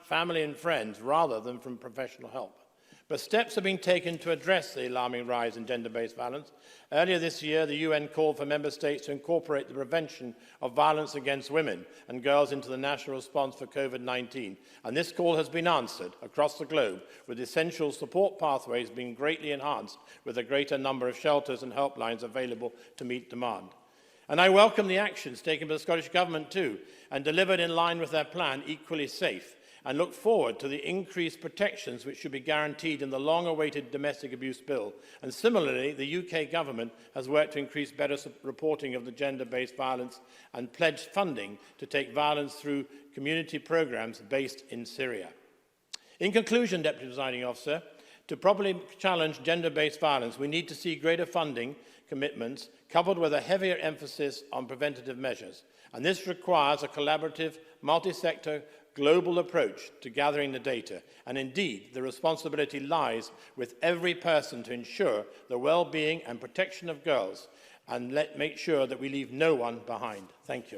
family and friends rather than from professional help. But steps are being taken to address the alarming rise in gender-based violence. Earlier this year, the UN called for member states to incorporate the prevention of violence against women and girls into the national response for COVID-19. And this call has been answered across the globe, with essential support pathways being greatly enhanced, with a greater number of shelters and helplines available to meet demand. And I welcome the actions taken by the Scottish Government too, and delivered in line with their plan, Equally Safe, and look forward to the increased protections which should be guaranteed in the long-awaited Domestic Abuse Bill. And similarly, the UK Government has worked to increase better reporting of the gender-based violence and pledged funding to take violence through community programmes based in Syria. In conclusion, Deputy Presiding Officer, to properly challenge gender-based violence, we need to see greater funding commitments coupled with a heavier emphasis on preventative measures. And this requires a collaborative, multi-sector, global approach to gathering the data. And indeed, the responsibility lies with every person to ensure the well-being and protection of girls, and make sure that we leave no one behind. Thank you.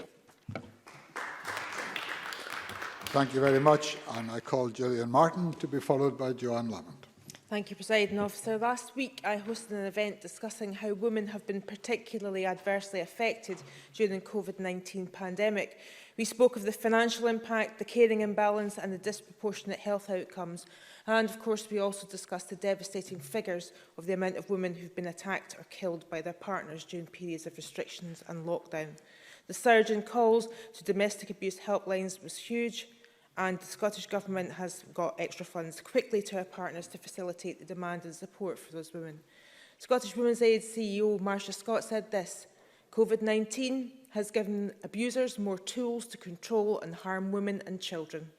Thank you very much. And I call Gillian Martin to be followed by Joanne Lamont. Thank you, Presiding Officer. Last week, I hosted an event discussing how women have been particularly adversely affected during the COVID-19 pandemic. We spoke of the financial impact, the caring imbalance and the disproportionate health outcomes. And, of course, we also discussed the devastating figures of the amount of women who have been attacked or killed by their partners during periods of restrictions and lockdown. The surge in calls to domestic abuse helplines was huge, and the Scottish Government has got extra funds quickly to our partners to facilitate the demand and support for those women. Scottish Women's Aid CEO Marcia Scott said this: COVID-19 has given abusers more tools to control and harm women and children.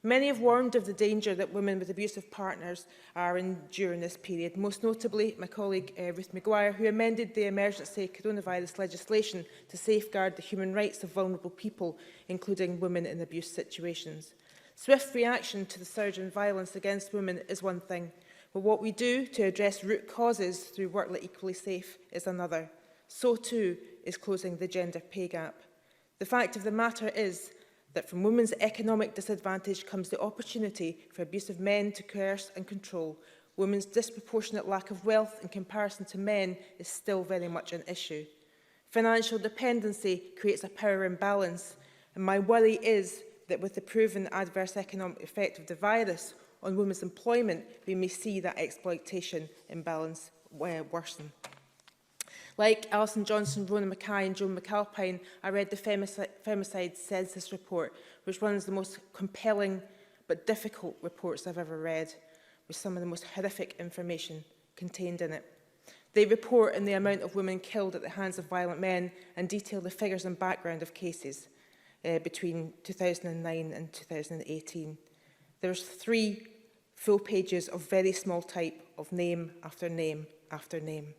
Many have warned of the danger that women with abusive partners are in during this period, most notably my colleague Ruth Maguire, who amended the emergency coronavirus legislation to safeguard the human rights of vulnerable people, including women in abuse situations. Swift reaction to the surge in violence against women is one thing, but what we do to address root causes through Work Like Equally Safe is another. So too is closing the gender pay gap. The fact of the matter is that from women's economic disadvantage comes the opportunity for abusive men to coerce and control. Women's disproportionate lack of wealth in comparison to men is still very much an issue. Financial dependency creates a power imbalance, and my worry is that with the proven adverse economic effect of the virus on women's employment, we may see that exploitation imbalance worsen. Like Alison Johnson, Rona Mackay and Joan McAlpine, I read the Femicide Census report, which runs the most compelling but difficult reports I've ever read, with some of the most horrific information contained in it. They report on the amount of women killed at the hands of violent men and detail the figures and background of cases between 2009 and 2018. There's 3 full pages of very small type of name after name after name.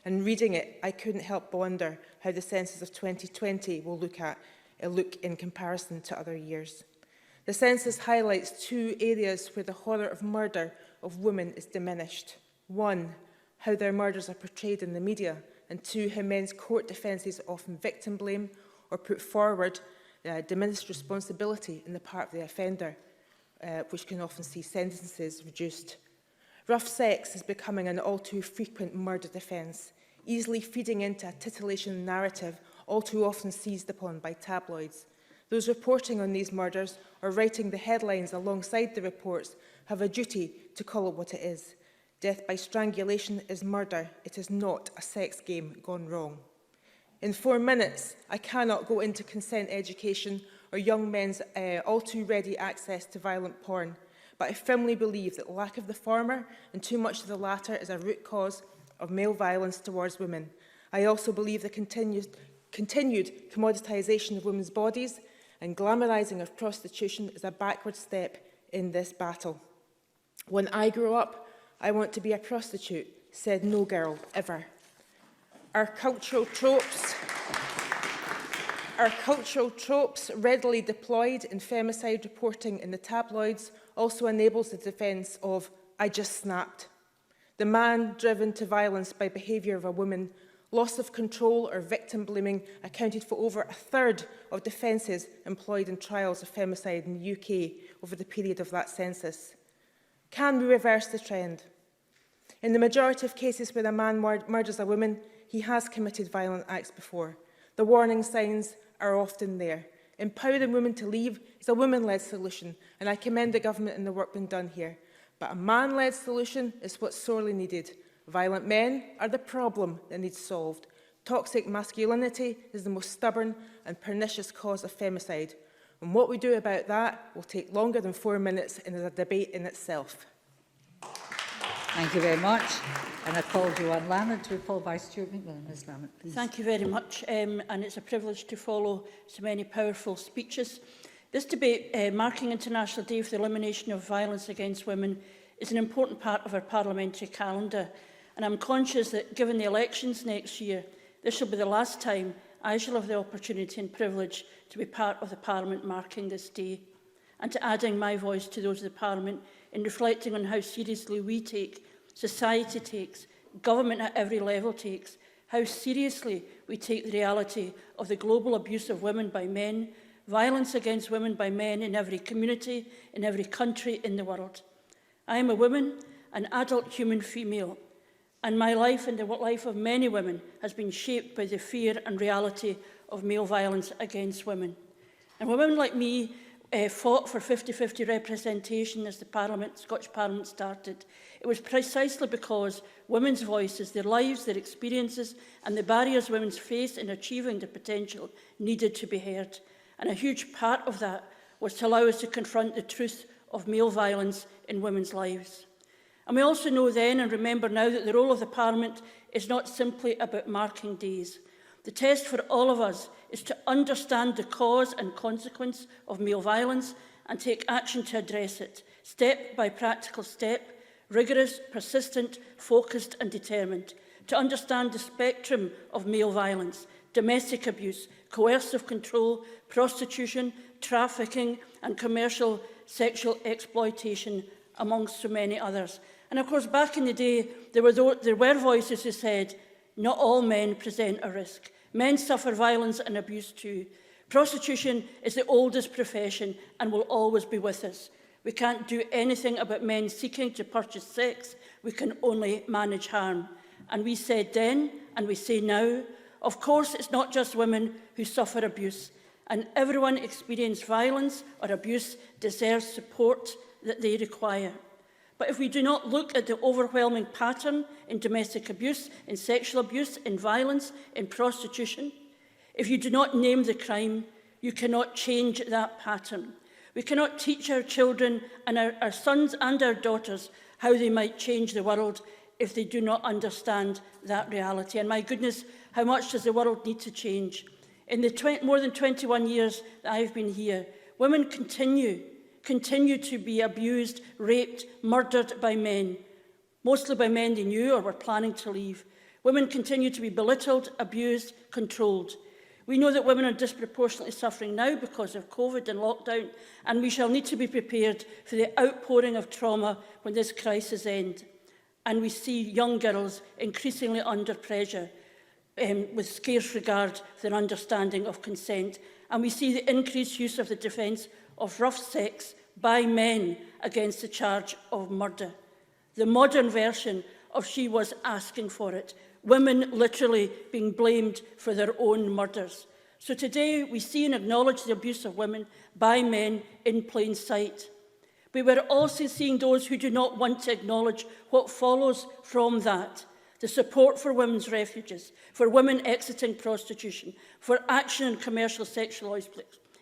And reading it, I couldn't help but wonder how the census of 2020 will look in comparison to other years. The census highlights 2 areas where the horror of murder of women is diminished. 1, how their murders are portrayed in the media, and 2, how men's court defences often victim blame or put forward diminished responsibility on the part of the offender, which can often see sentences reduced. Rough sex is becoming an all too frequent murder defence, easily feeding into a titillation narrative all too often seized upon by tabloids. Those reporting on these murders or writing the headlines alongside the reports have a duty to call it what it is. Death by strangulation is murder. It is not a sex game gone wrong. In 4 minutes, I cannot go into consent education or young men's all too ready access to violent porn, but I firmly believe that lack of the former and too much of the latter is a root cause of male violence towards women. I also believe the continued commoditisation of women's bodies and glamorising of prostitution is a backward step in this battle. When I grow up, I want to be a prostitute, said no girl ever. Our cultural tropes readily deployed in femicide reporting in the tabloids also enables the defence of "I just snapped." The man driven to violence by behaviour of a woman, loss of control or victim blaming accounted for over 1/3 of defences employed in trials of femicide in the UK over the period of that census. Can we reverse the trend? In the majority of cases where a man murders a woman, he has committed violent acts before. The warning signs are often there. Empowering women to leave is a women-led solution, and I commend the government and the work being done here. But a man-led solution is what's sorely needed. Violent men are the problem that needs solved. Toxic masculinity is the most stubborn and pernicious cause of femicide. And what we do about that will take longer than 4 minutes and is a debate in itself. Thank you very much. And I call Joanne Lamont to be followed by Stuart McMillan. Ms Lamont, please. Thank you very much. And it's a privilege to follow so many powerful speeches. This debate, marking International Day for the Elimination of Violence Against Women, is an important part of our parliamentary calendar. And I'm conscious that given the elections next year, this will be the last time I shall have the opportunity and privilege to be part of the Parliament marking this day, and to adding my voice to those of the Parliament in reflecting on how seriously we take, society takes, government at every level takes, how seriously we take the reality of the global abuse of women by men, violence against women by men in every community, in every country in the world. I am a woman, an adult human female, and my life and the life of many women has been shaped by the fear and reality of male violence against women. And when women like me fought for 50-50 representation as the Scottish Parliament started, it was precisely because women's voices, their lives, their experiences and the barriers women face in achieving their potential needed to be heard. And a huge part of that was to allow us to confront the truth of male violence in women's lives. And we also know then and remember now that the role of the Parliament is not simply about marking days. The test for all of us is to understand the cause and consequence of male violence and take action to address it, step by practical step, rigorous, persistent, focused and determined, to understand the spectrum of male violence, domestic abuse, coercive control, prostitution, trafficking and commercial sexual exploitation, amongst so many others. And of course, back in the day, there were voices who said, not all men present a risk. Men suffer violence and abuse too. Prostitution is the oldest profession and will always be with us. We can't do anything about men seeking to purchase sex. We can only manage harm. And we said then, and we say now, of course, it's not just women who suffer abuse, and everyone experiencing violence or abuse deserves support that they require. But if we do not look at the overwhelming pattern in domestic abuse, in sexual abuse, in violence, in prostitution, if you do not name the crime, you cannot change that pattern. We cannot teach our children and our sons and our daughters how they might change the world if they do not understand that reality. And my goodness, how much does the world need to change? In the more than 21 years that I've been here, women continue to be abused, raped, murdered by men, mostly by men they knew or were planning to leave. Women continue to be belittled, abused, controlled. We know that women are disproportionately suffering now because of COVID and lockdown, and we shall need to be prepared for the outpouring of trauma when this crisis ends. And we see young girls increasingly under pressure with scarce regard for their understanding of consent. And we see the increased use of the defence of rough sex by men against the charge of murder. The modern version of she was asking for it. Women literally being blamed for their own murders. So today we see and acknowledge the abuse of women by men in plain sight. But we're also seeing those who do not want to acknowledge what follows from that. The support for women's refuges, for women exiting prostitution, for action in commercial sexual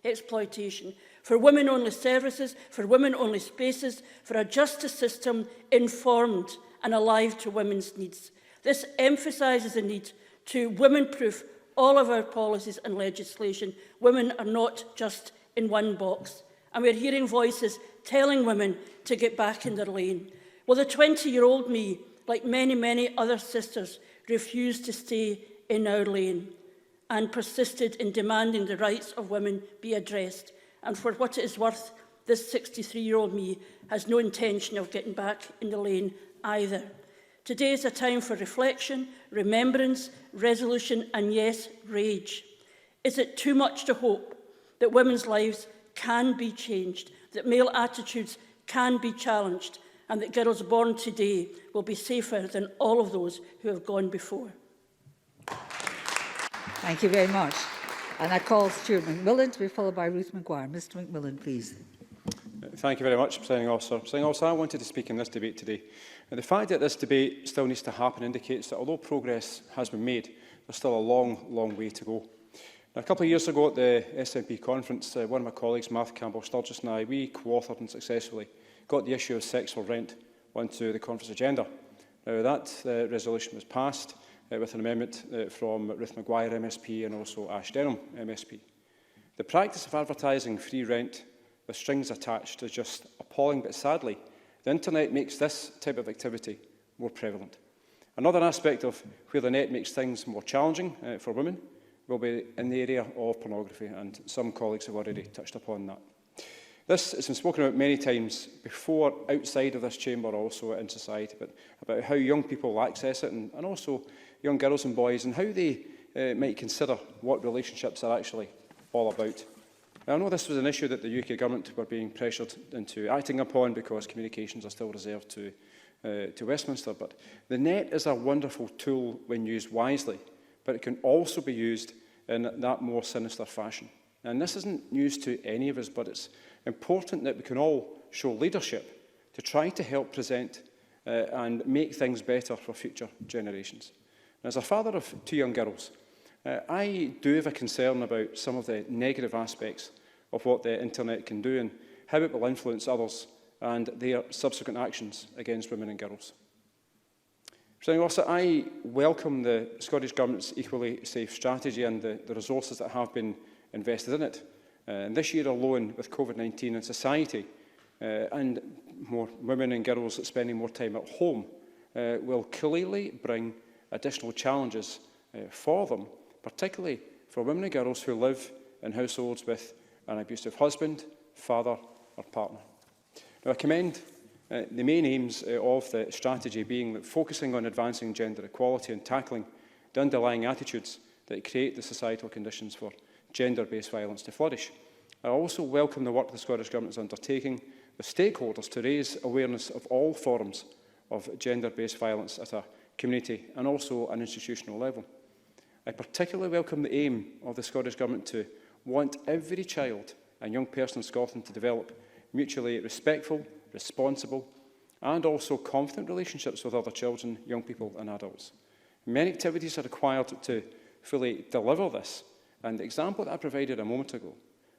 exploitation, for women-only services, for women-only spaces, for a justice system informed and alive to women's needs. This emphasises the need to women-proof all of our policies and legislation. Women are not just in one box. And we're hearing voices telling women to get back in their lane. Well, the 20-year-old me, like many, many other sisters, refused to stay in our lane and persisted in demanding the rights of women be addressed. And for what it is worth, this 63-year-old me has no intention of getting back in the lane either. Today is a time for reflection, remembrance, resolution, and yes, rage. Is it too much to hope that women's lives can be changed, that male attitudes can be challenged, and that girls born today will be safer than all of those who have gone before? Thank you very much. And I call Stuart McMillan to be followed by Ruth Maguire. Mr McMillan, please. Thank you very much, Presiding Officer. Presiding Officer, I wanted to speak in this debate today. The fact that this debate still needs to happen indicates that although progress has been made, there's still a long, long way to go. Now, a couple of years ago at the SNP conference, one of my colleagues, Martha Campbell-Sturgis, and I, we co-authored and successfully got the issue of sex for rent onto the conference agenda. Now, that resolution was passed with an amendment from Ruth Maguire MSP and also Ash Denham MSP. The practice of advertising free rent with strings attached is just appalling, but sadly, the internet makes this type of activity more prevalent. Another aspect of where the net makes things more challenging for women will be in the area of pornography, and some colleagues have already touched upon that. This has been spoken about many times before, outside of this chamber, also in society, but about how young people access it, and also young girls and boys, and how they might consider what relationships are actually all about. Now, I know this was an issue that the UK Government were being pressured into acting upon because communications are still reserved to to Westminster. But the net is a wonderful tool when used wisely, but it can also be used in that more sinister fashion. And this isn't news to any of us, but it's important that we can all show leadership to try to help present and make things better for future generations. And as a father of 2 young girls, I do have a concern about some of the negative aspects of what the internet can do and how it will influence others and their subsequent actions against women and girls. Presiding Officer, I welcome the Scottish Government's Equally Safe strategy and the resources that have been invested in it. And this year alone, with COVID-19 in society and more women and girls spending more time at home, will clearly bring additional challenges for them, particularly for women and girls who live in households with an abusive husband, father or partner. Now, I commend the main aims of the strategy being that focusing on advancing gender equality and tackling the underlying attitudes that create the societal conditions for gender-based violence to flourish. I also welcome the work the Scottish Government is undertaking with stakeholders to raise awareness of all forms of gender-based violence at a community and also an institutional level. I particularly welcome the aim of the Scottish Government to want every child and young person in Scotland to develop mutually respectful, responsible and also confident relationships with other children, young people and adults. Many activities are required to fully deliver this, and the example that I provided a moment ago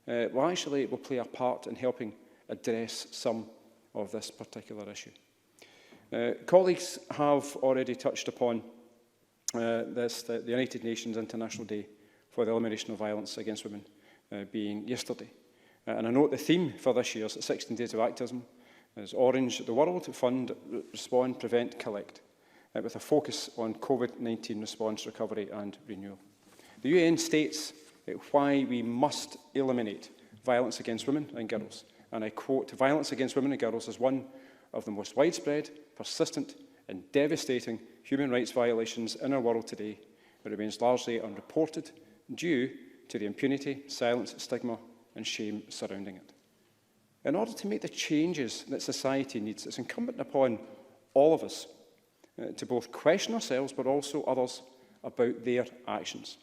will play a part in helping address some of this particular issue. Colleagues have already touched upon the United Nations International Day for the Elimination of Violence Against Women being yesterday. And I note the theme for this year's 16 Days of Activism is Orange the World, Fund, Respond, Prevent, Collect, with a focus on COVID-19 response, recovery and renewal. The UN states why we must eliminate violence against women and girls. And I quote, "Violence against women and girls is one of the most widespread, persistent and devastating human rights violations in our world today. It remains largely unreported due to the impunity, silence, stigma and shame surrounding it." In order to make the changes that society needs, it's incumbent upon all of us to both question ourselves but also others about their actions.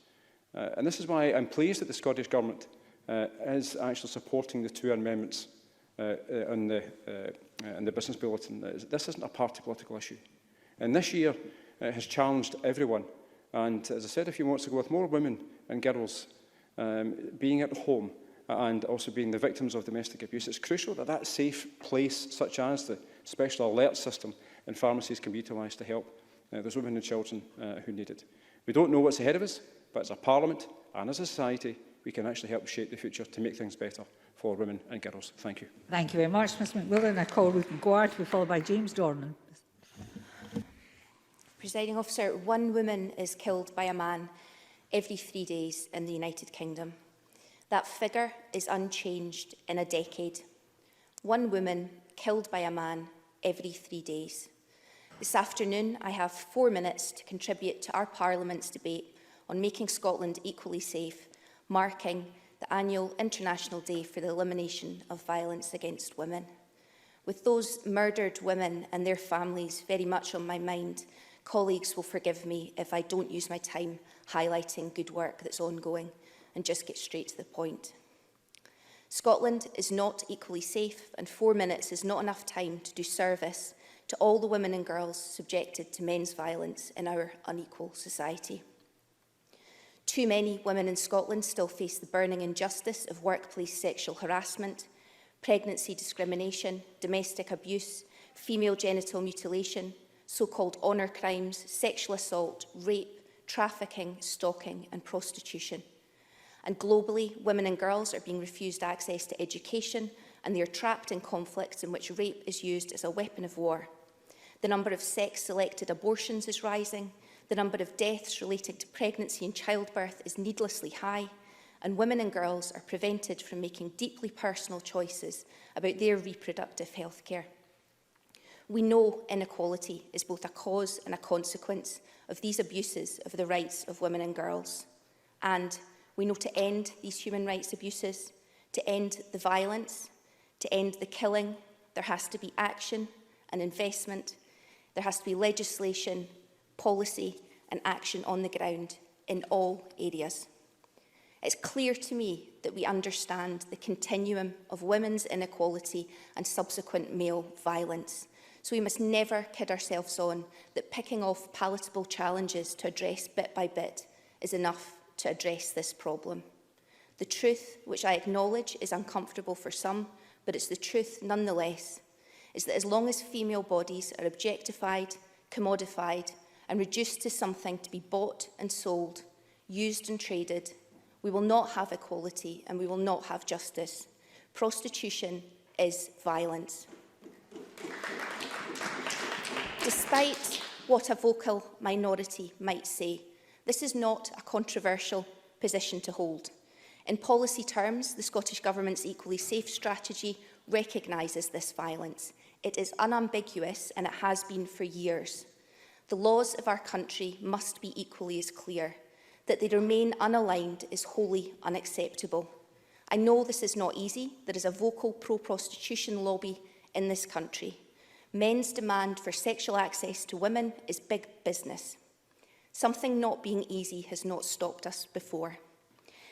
And this is why I'm pleased that the Scottish Government is actually supporting the 2 amendments in the Business Bulletin. This isn't a party political issue. And this year has challenged everyone. And as I said a few months ago, with more women and girls being at home and also being the victims of domestic abuse, it's crucial that that safe place, such as the special alert system in pharmacies, can be utilised to help those women and children who need it. We don't know what's ahead of us, but as a Parliament and as a society, we can actually help shape the future to make things better for women and girls. Thank you. Thank you very much, Ms McMillan. I call Ruth Maguire to be followed by James Dornan. Presiding Officer, 1 woman is killed by a man every 3 days in the United Kingdom. That figure is unchanged in a decade. 1 woman killed by a man every 3 days. This afternoon, I have 4 minutes to contribute to our Parliament's debate on making Scotland equally safe, marking the annual International Day for the Elimination of Violence Against Women. With those murdered women and their families very much on my mind, colleagues will forgive me if I don't use my time highlighting good work that's ongoing and just get straight to the point. Scotland is not equally safe, and 4 minutes is not enough time to do service to all the women and girls subjected to men's violence in our unequal society. Too many women in Scotland still face the burning injustice of workplace sexual harassment, pregnancy discrimination, domestic abuse, female genital mutilation, so-called honour crimes, sexual assault, rape, trafficking, stalking and prostitution. And globally, women and girls are being refused access to education, and they are trapped in conflicts in which rape is used as a weapon of war. The number of sex-selected abortions is rising, the number of deaths relating to pregnancy and childbirth is needlessly high, and women and girls are prevented from making deeply personal choices about their reproductive health care. We know inequality is both a cause and a consequence of these abuses of the rights of women and girls. And we know to end these human rights abuses, to end the violence, to end the killing, there has to be action and investment There has to be legislation, policy and action on the ground in all areas. It's clear to me that we understand the continuum of women's inequality and subsequent male violence. So we must never kid ourselves on that picking off palatable challenges to address bit by bit is enough to address this problem. The truth, which I acknowledge is uncomfortable for some, but it's the truth nonetheless, is that as long as female bodies are objectified, commodified, and reduced to something to be bought and sold, used and traded, we will not have equality and we will not have justice. Prostitution is violence. Despite what a vocal minority might say, this is not a controversial position to hold. In policy terms, the Scottish Government's Equally Safe strategy recognises this violence. It is unambiguous and it has been for years. The laws of our country must be equally as clear. That they remain unaligned is wholly unacceptable. I know this is not easy. There is a vocal pro-prostitution lobby in this country. Men's demand for sexual access to women is big business. Something not being easy has not stopped us before.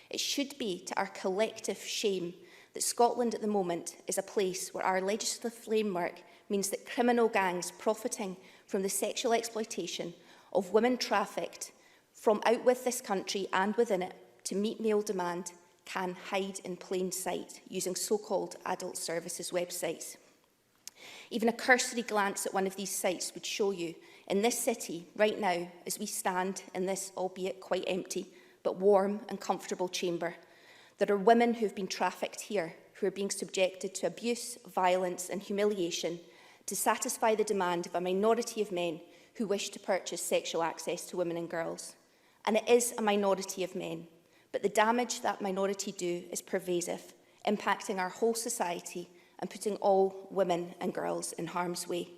It should be to our collective shame that Scotland at the moment is a place where our legislative framework means that criminal gangs profiting from the sexual exploitation of women trafficked from out with this country and within it to meet male demand can hide in plain sight using so-called adult services websites. Even a cursory glance at one of these sites would show you, in this city, right now, as we stand in this, albeit quite empty, but warm and comfortable chamber, there are women who have been trafficked here, who are being subjected to abuse, violence and humiliation to satisfy the demand of a minority of men who wish to purchase sexual access to women and girls. And it is a minority of men, but the damage that minority do is pervasive, impacting our whole society and putting all women and girls in harm's way.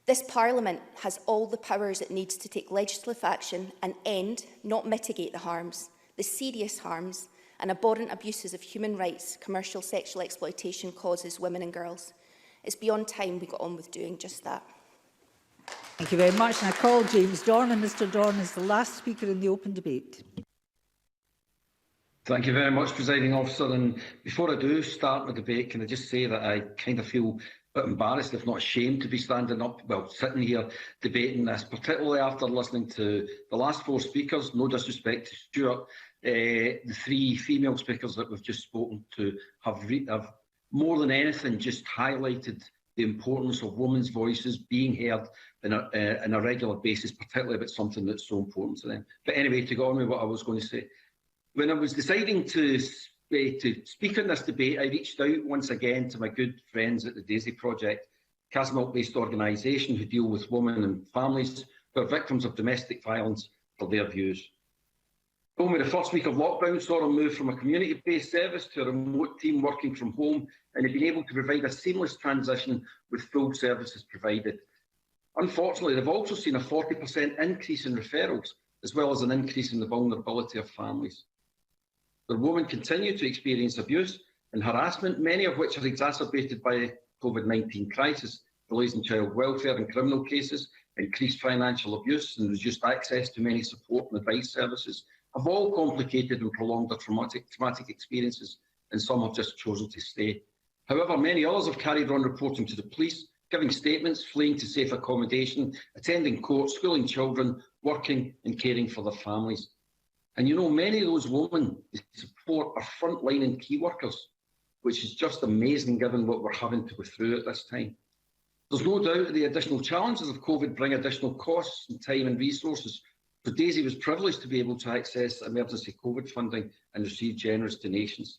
This Parliament has all the powers it needs to take legislative action and end, not mitigate the harms, the serious harms and abhorrent abuses of human rights commercial sexual exploitation causes women and girls. It's beyond time we got on with doing just that. Thank you very much. And I call James Dorn, and Mr Dorn is the last speaker in the open debate. Thank you very much, Presiding Officer. And before I do start my debate, can I just say that I kind of feel a bit embarrassed, if not ashamed, to be standing up, well, sitting here debating this, particularly after listening to the last four speakers. No disrespect to Stuart, the three female speakers that we've just spoken to have more than anything just highlighted the importance of women's voices being heard on a regular basis, particularly about something that's so important to them. But anyway, to go on with what I was going to say, when I was deciding to speak on this debate, I reached out once again to my good friends at the Daisy Project, Castleknock-based organisation who deal with women and families who are victims of domestic violence, for their views. Only the first week of lockdown saw them move from a community-based service to a remote team working from home, and they've been able to provide a seamless transition with full services provided. Unfortunately, they've also seen a 40% increase in referrals, as well as an increase in the vulnerability of families. The women continue to experience abuse and harassment, many of which are exacerbated by the COVID-19 crisis, delays in child welfare and criminal cases, increased financial abuse and reduced access to many support and advice services, have all complicated and prolonged their traumatic experiences, and some have just chosen to stay. However, many others have carried on reporting to the police, giving statements, fleeing to safe accommodation, attending court, schooling children, working and caring for their families. And you know, many of those women they support are frontline and key workers, which is just amazing given what we're having to go through at this time. There's no doubt that the additional challenges of COVID bring additional costs and time and resources. So Daisy was privileged to be able to access emergency COVID funding and receive generous donations.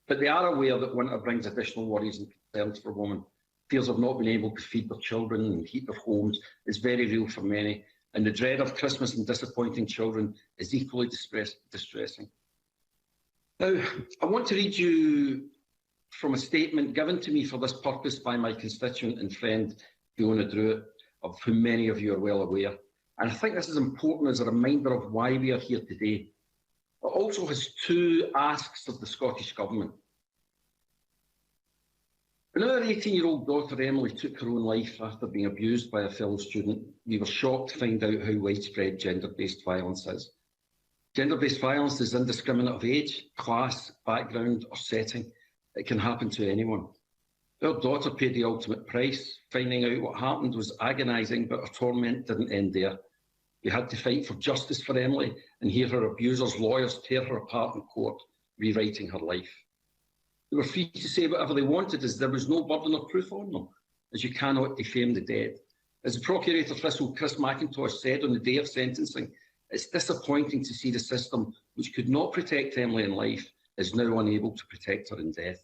But they are aware that winter brings additional worries and concerns for women. Fears of not being able to feed their children and heat their homes is very real for many, and the dread of Christmas and disappointing children is equally distressing. Now, I want to read you from a statement given to me for this purpose by my constituent and friend, Fiona Druitt, of whom many of you are well aware. And I think this is important as a reminder of why we are here today. It also has two asks of the Scottish Government. When our 18-year-old daughter Emily took her own life after being abused by a fellow student, we were shocked to find out how widespread gender-based violence is. Gender-based violence is indiscriminate of age, class, background or setting. It can happen to anyone. Our daughter paid the ultimate price. Finding out what happened was agonising, but her torment didn't end there. We had to fight for justice for Emily and hear her abuser's lawyers tear her apart in court, rewriting her life. They were free to say whatever they wanted, as there was no burden of proof on them, as you cannot defame the dead. As the Procurator Thistle Chris McIntosh said on the day of sentencing, it's disappointing to see the system, which could not protect Emily in life, is now unable to protect her in death.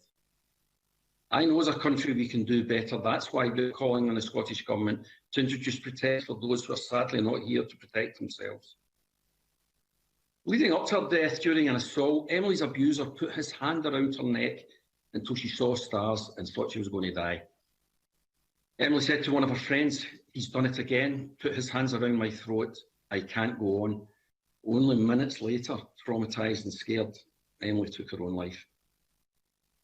I know as a country we can do better. That's why we're calling on the Scottish Government to introduce protect for those who are sadly not here to protect themselves. Leading up to her death during an assault, Emily's abuser put his hand around her neck until she saw stars and thought she was going to die. Emily said to one of her friends, "He's done it again, put his hands around my throat. I can't go on." Only minutes later, traumatised and scared, Emily took her own life.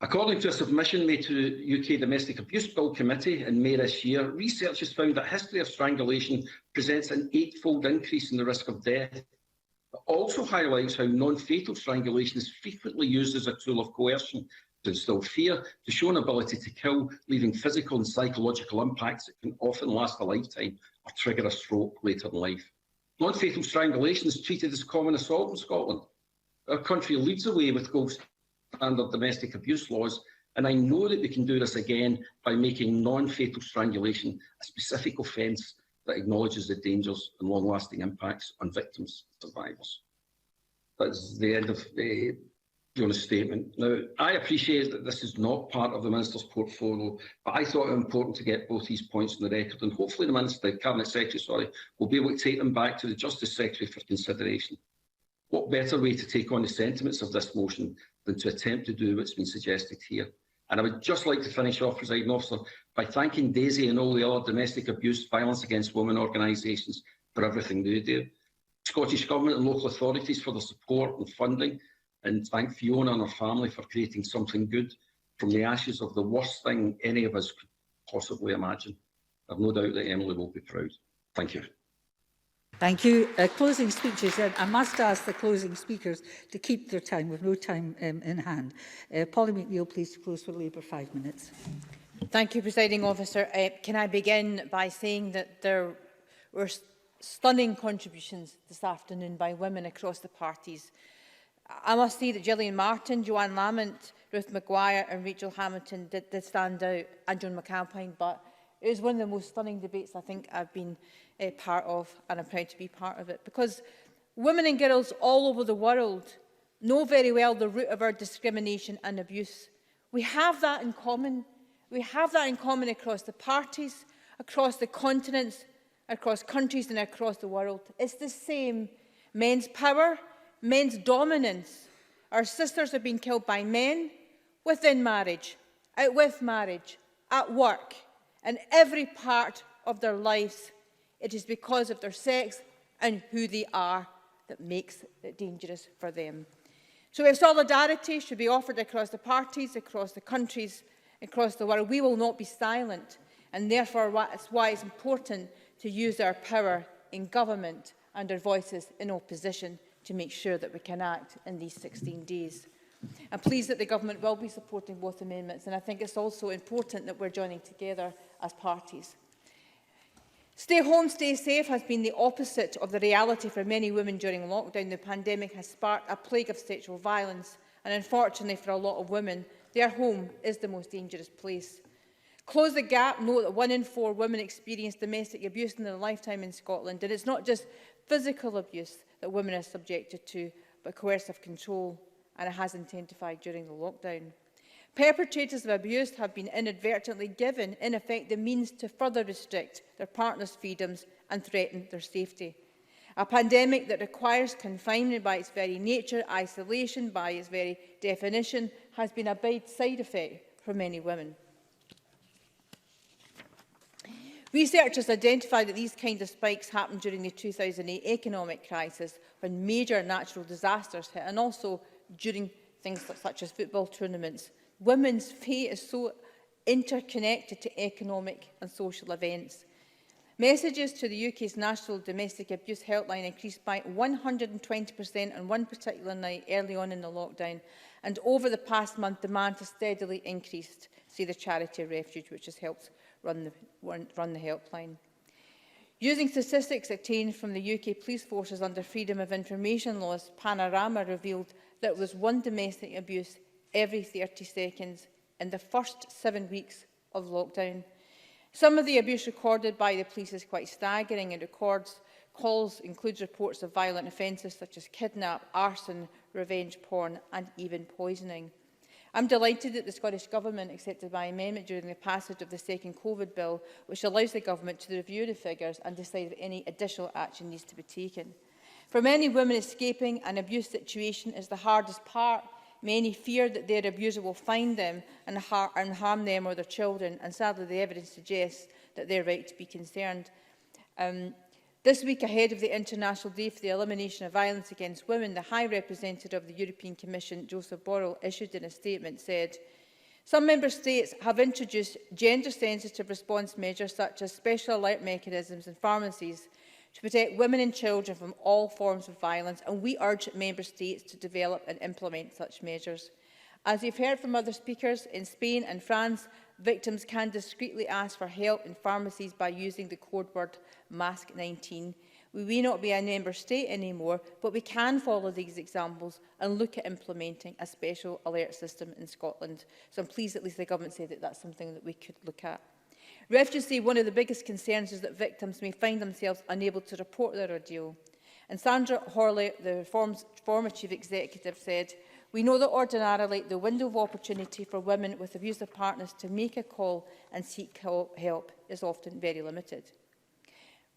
According to a submission made to UK Domestic Abuse Bill Committee in May this year, research has found that history of strangulation presents an 8-fold increase in the risk of death. It also highlights how non-fatal strangulation is frequently used as a tool of coercion to instill fear, to show an ability to kill, leaving physical and psychological impacts that can often last a lifetime or trigger a stroke later in life. Non-fatal strangulation is treated as common assault in Scotland. Our country leads the way with gold standard domestic abuse laws, and I know that we can do this again by making non-fatal strangulation a specific offence that acknowledges the dangers and long-lasting impacts on victims and survivors. That's the end of Fiona's statement. Now, I appreciate that this is not part of the Minister's portfolio, but I thought it was important to get both these points on the record, and hopefully the Cabinet Secretary, will be able to take them back to the Justice Secretary for consideration. What better way to take on the sentiments of this motion than to attempt to do what's been suggested here? And I would just like to finish off, Presiding Officer, by thanking Daisy and all the other domestic abuse, violence against women organisations for everything they do. Scottish Government and local authorities for their support and funding, and thank Fiona and her family for creating something good from the ashes of the worst thing any of us could possibly imagine. I've no doubt that Emily will be proud. Thank you. Thank you. Closing speeches. I must ask the closing speakers to keep their time. With no time in hand. Polly McNeill, please, to close for Labour 5 minutes. Thank you, Presiding Officer. Can I begin by saying that there were stunning contributions this afternoon by women across the parties. I must say that Gillian Martin, Joanne Lamont, Ruth Maguire and Rachel Hamilton did stand out, and Joan McAlpine, but it was one of the most stunning debates I think I've been part of, and I'm proud to be part of it, because women and girls all over the world know very well the root of our discrimination and abuse. We have that in common. We have that in common across the parties, across the continents, across countries and across the world. It's the same. Men's power, men's dominance. Our sisters are being killed by men within marriage, out with marriage, at work, in every part of their lives. It is because of their sex and who they are that makes it dangerous for them. So if solidarity should be offered across the parties, across the countries, across the world, we will not be silent. And therefore, that's why it's important to use our power in government and our voices in opposition to make sure that we can act in these 16 days. I'm pleased that the government will be supporting both amendments, and I think it's also important that we're joining together as parties. Stay home, stay safe has been the opposite of the reality for many women during lockdown. The pandemic has sparked a plague of sexual violence, and unfortunately for a lot of women, their home is the most dangerous place. Close the Gap note that 1 in 4 women experience domestic abuse in their lifetime in Scotland, and it's not just physical abuse that women are subjected to, but coercive control, and it has intensified during the lockdown. Perpetrators of abuse have been inadvertently given, in effect, the means to further restrict their partners' freedoms and threaten their safety. A pandemic that requires confinement by its very nature, isolation by its very definition, has been a bad side effect for many women. Researchers identified that these kinds of spikes happened during the 2008 economic crisis, when major natural disasters hit, and also during things such as football tournaments. Women's fate is so interconnected to economic and social events. Messages to the UK's National Domestic Abuse Helpline increased by 120% on one particular night early on in the lockdown, and over the past month demand has steadily increased, see the charity Refuge, which has helped run the helpline. Using statistics obtained from the UK Police Forces under Freedom of Information laws, Panorama revealed that there was one domestic abuse every 30 seconds in the first 7 weeks of lockdown. Some of the abuse recorded by the police is quite staggering, and calls includes reports of violent offences such as kidnap, arson, revenge porn and even poisoning. I'm delighted that the Scottish Government accepted my amendment during the passage of the second COVID bill, which allows the Government to review the figures and decide if any additional action needs to be taken. For many women, escaping an abuse situation is the hardest part. Many fear that their abuser will find them and harm them or their children, and sadly the evidence suggests that they're right to be concerned. This week, ahead of the International Day for the Elimination of Violence Against Women, the High Representative of the European Commission, Joseph Borrell, issued in a statement said, "Some Member States have introduced gender-sensitive response measures such as special alert mechanisms in pharmacies to protect women and children from all forms of violence, and we urge Member States to develop and implement such measures. As you've heard from other speakers, in Spain and France, victims can discreetly ask for help in pharmacies by using the code word MASK19. We may not be a member state anymore, but we can follow these examples and look at implementing a special alert system in Scotland. So I'm pleased at least the Government said that that's something that we could look at. Refugees say one of the biggest concerns is that victims may find themselves unable to report their ordeal. And Sandra Horley, the former Chief Executive, said, "We know that ordinarily the window of opportunity for women with abusive partners to make a call and seek help is often very limited."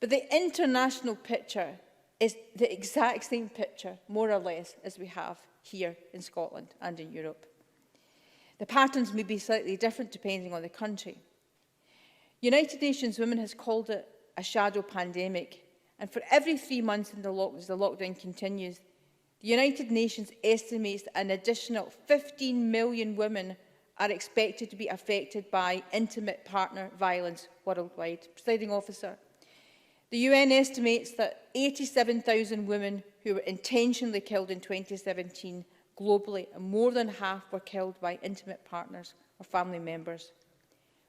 But the international picture is the exact same picture, more or less, as we have here in Scotland and in Europe. The patterns may be slightly different depending on the country. United Nations Women has called it a shadow pandemic, and for every 3 months as the lockdown continues, the United Nations estimates that an additional 15 million women are expected to be affected by intimate partner violence worldwide. Presiding Officer, the UN estimates that 87,000 women who were intentionally killed in 2017 globally, and more than half were killed by intimate partners or family members.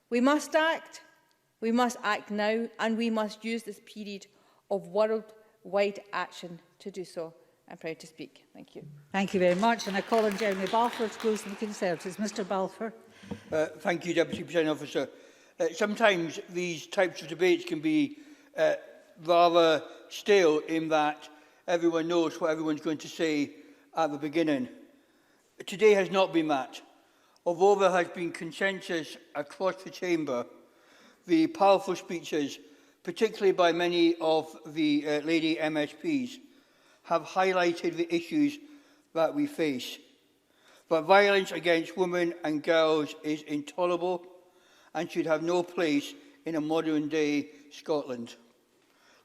We must act. We must act now, and we must use this period of worldwide action to do so. I'm proud to speak. Thank you. Thank you very much. And I call on Jeremy Balfour to close the Conservatives. Mr Balfour. Thank you, Deputy Presiding Officer. Sometimes these types of debates can be rather stale in that everyone knows what everyone's going to say at the beginning. Today has not been that. Although there has been consensus across the Chamber, the powerful speeches, particularly by many of the lady MSPs, have highlighted the issues that we face. But violence against women and girls is intolerable and should have no place in a modern-day Scotland.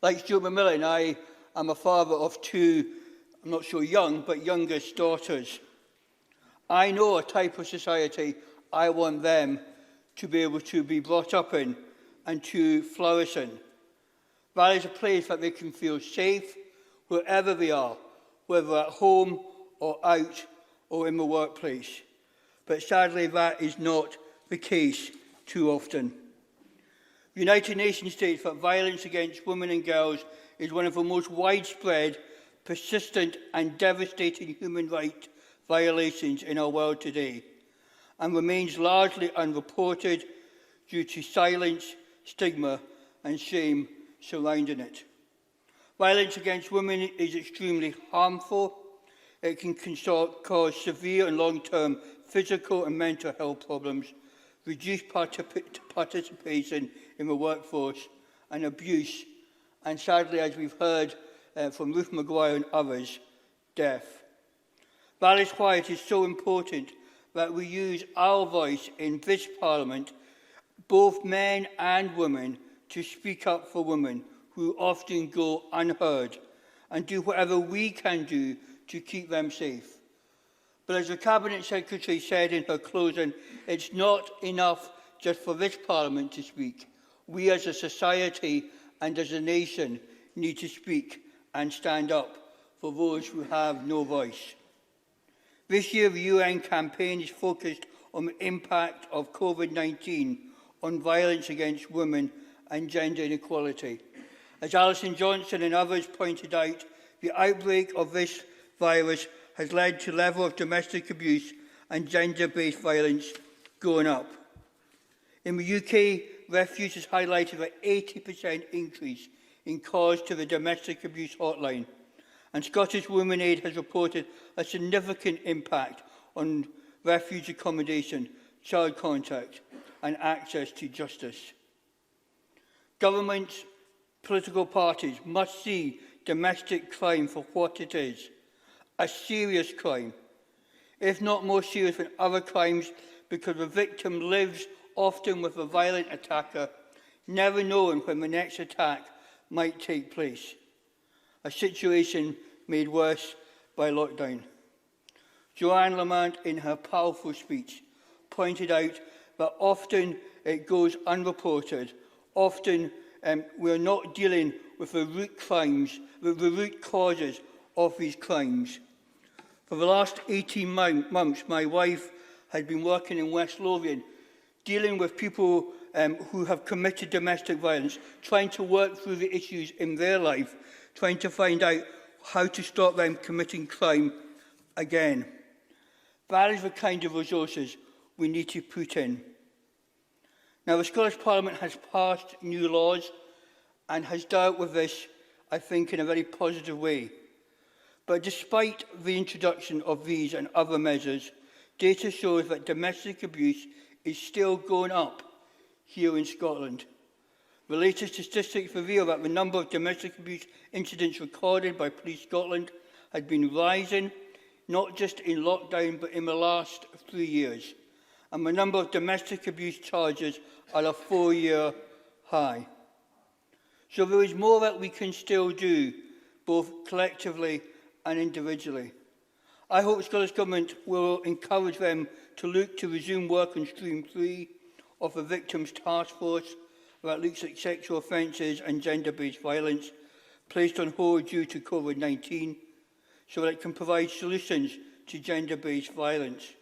Like Stuart McMillan, I am a father of 2, I'm not sure young, but youngest daughters. I know a type of society I want them to be able to be brought up in and to flourish in. That is a place that they can feel safe wherever they are, whether at home or out or in the workplace. But sadly, that is not the case too often. The United Nations states that violence against women and girls is one of the most widespread, persistent and devastating human rights violations in our world today, and remains largely unreported due to silence, stigma and shame surrounding it. Violence against women is extremely harmful. It can cause severe and long-term physical and mental health problems, reduce participation in the workforce and abuse, and sadly, as we've heard from Ruth Maguire and others, death. That is why it is so important that we use our voice in this Parliament, both men and women, to speak up for women who often go unheard and do whatever we can do to keep them safe. But as the Cabinet Secretary said in her closing, it's not enough just for this Parliament to speak. We as a society and as a nation need to speak and stand up for those who have no voice. This year, the UN campaign is focused on the impact of COVID-19 on violence against women and gender inequality. As Alison Johnson and others pointed out, the outbreak of this virus has led to the level of domestic abuse and gender-based violence going up. In the UK, Refuge has highlighted an 80% increase in calls to the domestic abuse hotline, and Scottish Women Aid has reported a significant impact on refuge accommodation, child contact and access to justice. Governments, political parties must see domestic crime for what it is, a serious crime, if not more serious than other crimes, because the victim lives often with a violent attacker, never knowing when the next attack might take place, a situation made worse by lockdown. Joanne Lamont, in her powerful speech, pointed out that often it goes unreported, often we are not dealing with the root crimes, the root causes of these crimes. For the last 18 months, my wife had been working in West Lothian, dealing with people who have committed domestic violence, trying to work through the issues in their life, trying to find out how to stop them committing crime again. That is the kind of resources we need to put in. Now, the Scottish Parliament has passed new laws and has dealt with this, I think, in a very positive way. But despite the introduction of these and other measures, data shows that domestic abuse is still going up here in Scotland. The latest statistics reveal that the number of domestic abuse incidents recorded by Police Scotland had been rising, not just in lockdown, but in the last 3 years. And the number of domestic abuse charges are a 4-year high. So there is more that we can still do, both collectively and individually. I hope the Scottish Government will encourage them to look to resume work on Stream 3 of the Victims Task Force that looks at sexual offences and gender-based violence placed on hold due to COVID-19, so that it can provide solutions to gender-based violence.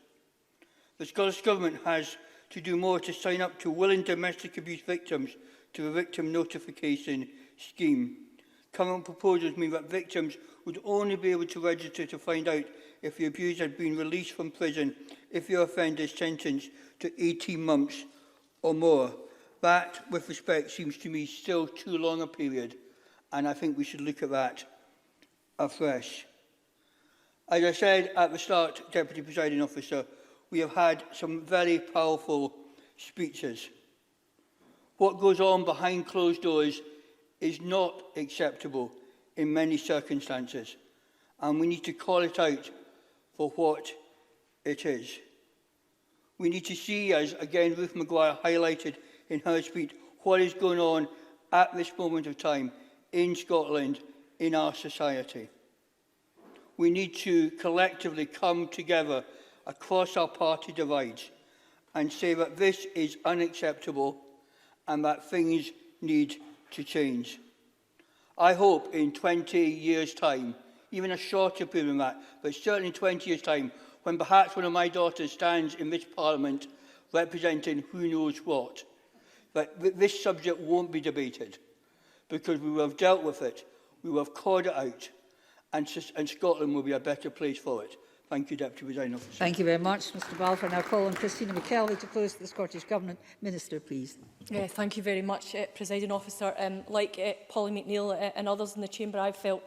The Scottish Government has to do more to sign up to willing domestic abuse victims to the Victim Notification Scheme. Current proposals mean that victims would only be able to register to find out if the abuser had been released from prison if the offender is sentenced to 18 months or more. That, with respect, seems to me still too long a period, and I think we should look at that afresh. As I said at the start, Deputy Presiding Officer, we have had some very powerful speeches. What goes on behind closed doors is not acceptable in many circumstances, and we need to call it out for what it is. We need to see, as again Ruth Maguire highlighted in her speech, what is going on at this moment of time in Scotland, in our society. We need to collectively come together across our party divides and say that this is unacceptable and that things need to change. I hope in 20 years' time, even a shorter period than that, but certainly in 20 years' time, when perhaps one of my daughters stands in this Parliament representing who knows what, that this subject won't be debated, because we will have dealt with it, we will have called it out, and Scotland will be a better place for it. Thank you, Deputy Presiding Officer. Thank you very much, Mr Balfour. Now call on Christina McKelvey to close the Scottish Government. Minister, please. Thank you very much, Presiding Officer. Like Polly McNeill and others in the Chamber, I've felt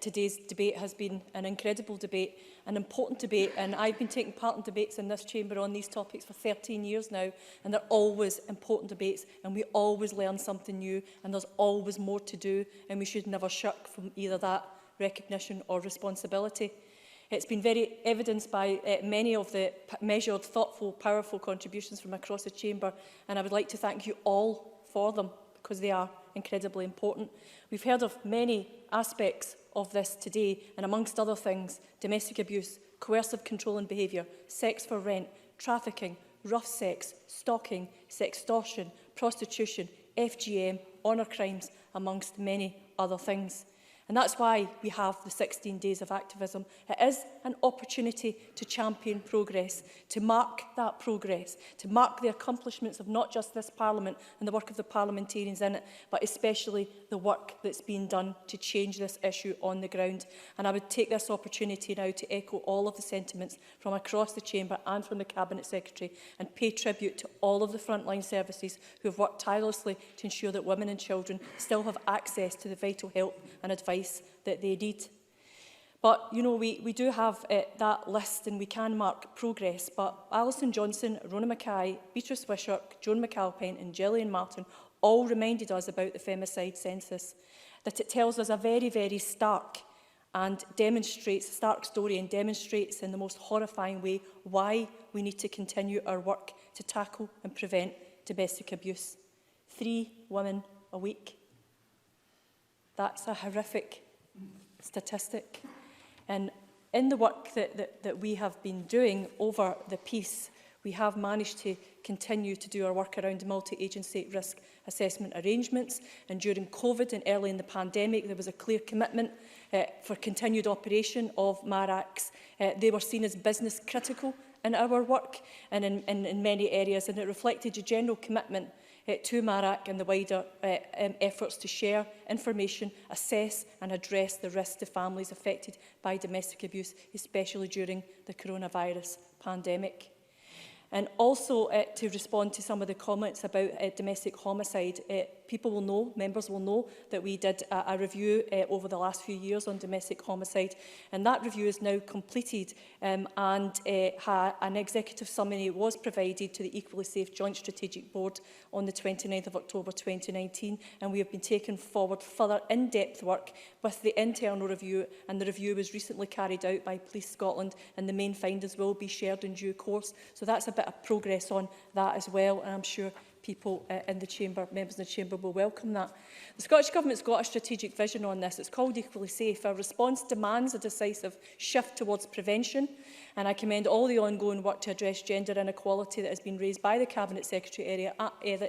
today's debate has been an incredible debate, an important debate, and I've been taking part in debates in this chamber on these topics for 13 years now, and they're always important debates, and we always learn something new, and there's always more to do, and we should never shirk from either that recognition or responsibility. It's been very evidenced by many of the measured, thoughtful, powerful contributions from across the chamber, and I would like to thank you all for them, because they are incredibly important. We've heard of many aspects of this today, and amongst other things, domestic abuse, coercive controlling behaviour, sex for rent, trafficking, rough sex, stalking, sextortion, prostitution, FGM, honour crimes, amongst many other things. And that's why we have the 16 days of activism. It is an opportunity to champion progress, to mark that progress, to mark the accomplishments of not just this Parliament and the work of the parliamentarians in it, but especially the work that's been done to change this issue on the ground. And I would take this opportunity now to echo all of the sentiments from across the Chamber and from the Cabinet Secretary and pay tribute to all of the frontline services who have worked tirelessly to ensure that women and children still have access to the vital help and advice that they need. But, you know, we do have that list and we can mark progress. But Alison Johnson, Rona Mackay, Beatrice Wishart, Joan McAlpine and Gillian Martin all reminded us about the femicide census, that it tells us a very, very stark story and demonstrates in the most horrifying way why we need to continue our work to tackle and prevent domestic abuse. 3 women a week. That's a horrific statistic. And in the work that we have been doing over the peace, we have managed to continue to do our work around multi-agency risk assessment arrangements. And during COVID and early in the pandemic, there was a clear commitment for continued operation of MARACs. They were seen as business critical in our work and in many areas, and it reflected a general commitment to MARAC and the wider efforts to share information, assess and address the risks to families affected by domestic abuse, especially during the coronavirus pandemic. And also to respond to some of the comments about domestic homicide, people will know, members will know that we did a review over the last few years on domestic homicide, and that review is now completed and an executive summary was provided to the Equally Safe Joint Strategic Board on the 29th of October 2019, and we have been taking forward further in-depth work with the internal review, and the review was recently carried out by Police Scotland, and the main findings will be shared in due course. So that's a bit of progress on that as well, and I'm sure people in the Chamber, members in the Chamber will welcome that. The Scottish Government's got a strategic vision on this. It's called Equally Safe. Our response demands a decisive shift towards prevention, and I commend all the ongoing work to address gender inequality that has been raised by the Cabinet Secretary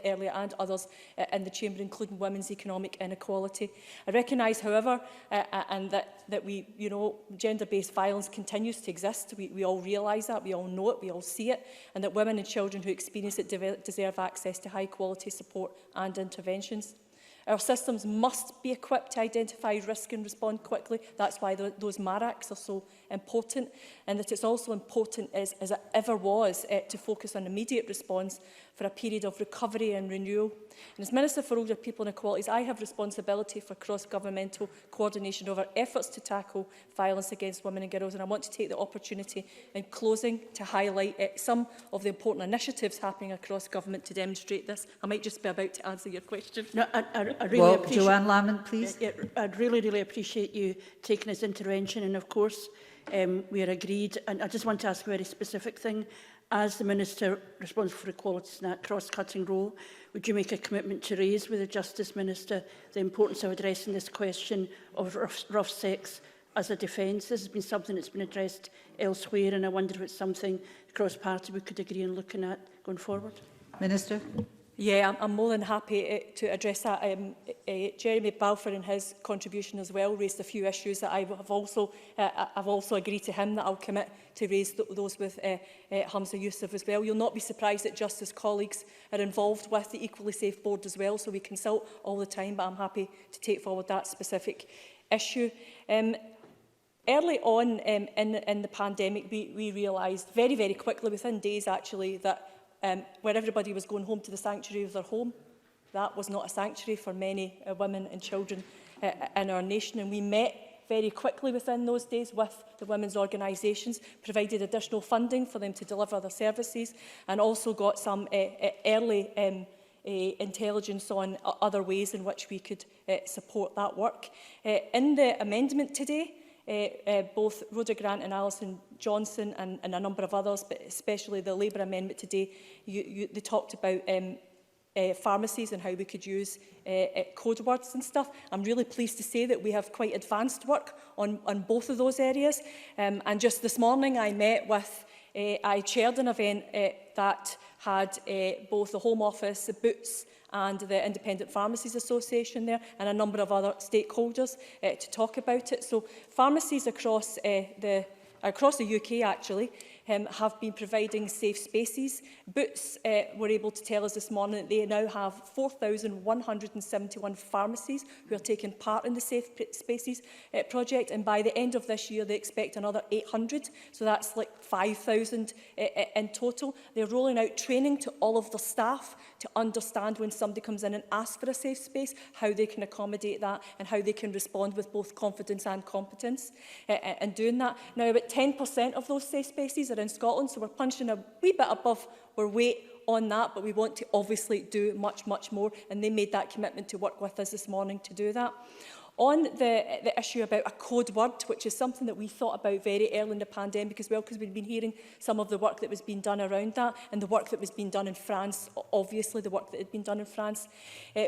earlier and others in the Chamber, including women's economic inequality. I recognise, however, and that we, you know, gender-based violence continues to exist. We all realise that, we all know it, we all see it, and that women and children who experience it deserve access to high-quality support and interventions. Our systems must be equipped to identify risk and respond quickly. That's why those MARACs are so important, and that it's also important, as it ever was, to focus on immediate response for a period of recovery and renewal. And as Minister for Older People and Equalities, I have responsibility for cross-governmental coordination over efforts to tackle violence against women and girls, and I want to take the opportunity in closing to highlight some of the important initiatives happening across government to demonstrate this. I might just be about to answer your question. No, I really appreciate, Joanne Lamont, please. I'd really appreciate you taking this intervention, and of course we are agreed. And I just want to ask a very specific thing. As the Minister responsible for equality in that cross-cutting role, would you make a commitment to raise with the Justice Minister the importance of addressing this question of rough sex as a defence? This has been something that's been addressed elsewhere, and I wonder if it's something cross-party we could agree on looking at going forward. Minister. Yeah, I'm more than happy to address that. Jeremy Balfour, in his contribution as well, raised a few issues that I've also agreed to him that I'll commit to raise those with Hamza Youssef as well. You'll not be surprised that Justice colleagues are involved with the Equally Safe Board as well, so we consult all the time, but I'm happy to take forward that specific issue. Early on in the pandemic, we realised very, very quickly, within days actually, that where everybody was going home to the sanctuary of their home, that was not a sanctuary for many women and children in our nation. And we met very quickly within those days with the women's organisations, provided additional funding for them to deliver their services, and also got some early intelligence on other ways in which we could support that work. In the amendment today, both Rhoda Grant and Alison Johnson and a number of others, but especially the Labour amendment today, they talked about pharmacies and how we could use code words and stuff. I'm really pleased to say that we have quite advanced work on both of those areas. And just this morning I met with I chaired an event that had both the Home Office, the Boots and the Independent Pharmacies Association there, and a number of other stakeholders to talk about it. So pharmacies across the UK actually have been providing safe spaces. Boots were able to tell us this morning that they now have 4,171 pharmacies who are taking part in the Safe Spaces project, and by the end of this year they expect another 800, so that's like 5,000 in total. They're rolling out training to all of the staff to understand when somebody comes in and asks for a safe space, how they can accommodate that and how they can respond with both confidence and competence in doing that. Now, about 10% of those safe spaces are in Scotland, so we're punching a wee bit above our weight on that, but we want to obviously do much, much more, and they made that commitment to work with us this morning to do that. On the issue about a code word, which is something that we thought about very early in the pandemic as well, because we've been hearing some of the work that was being done around that, and the work that was being done in France, obviously the work that had been done in France.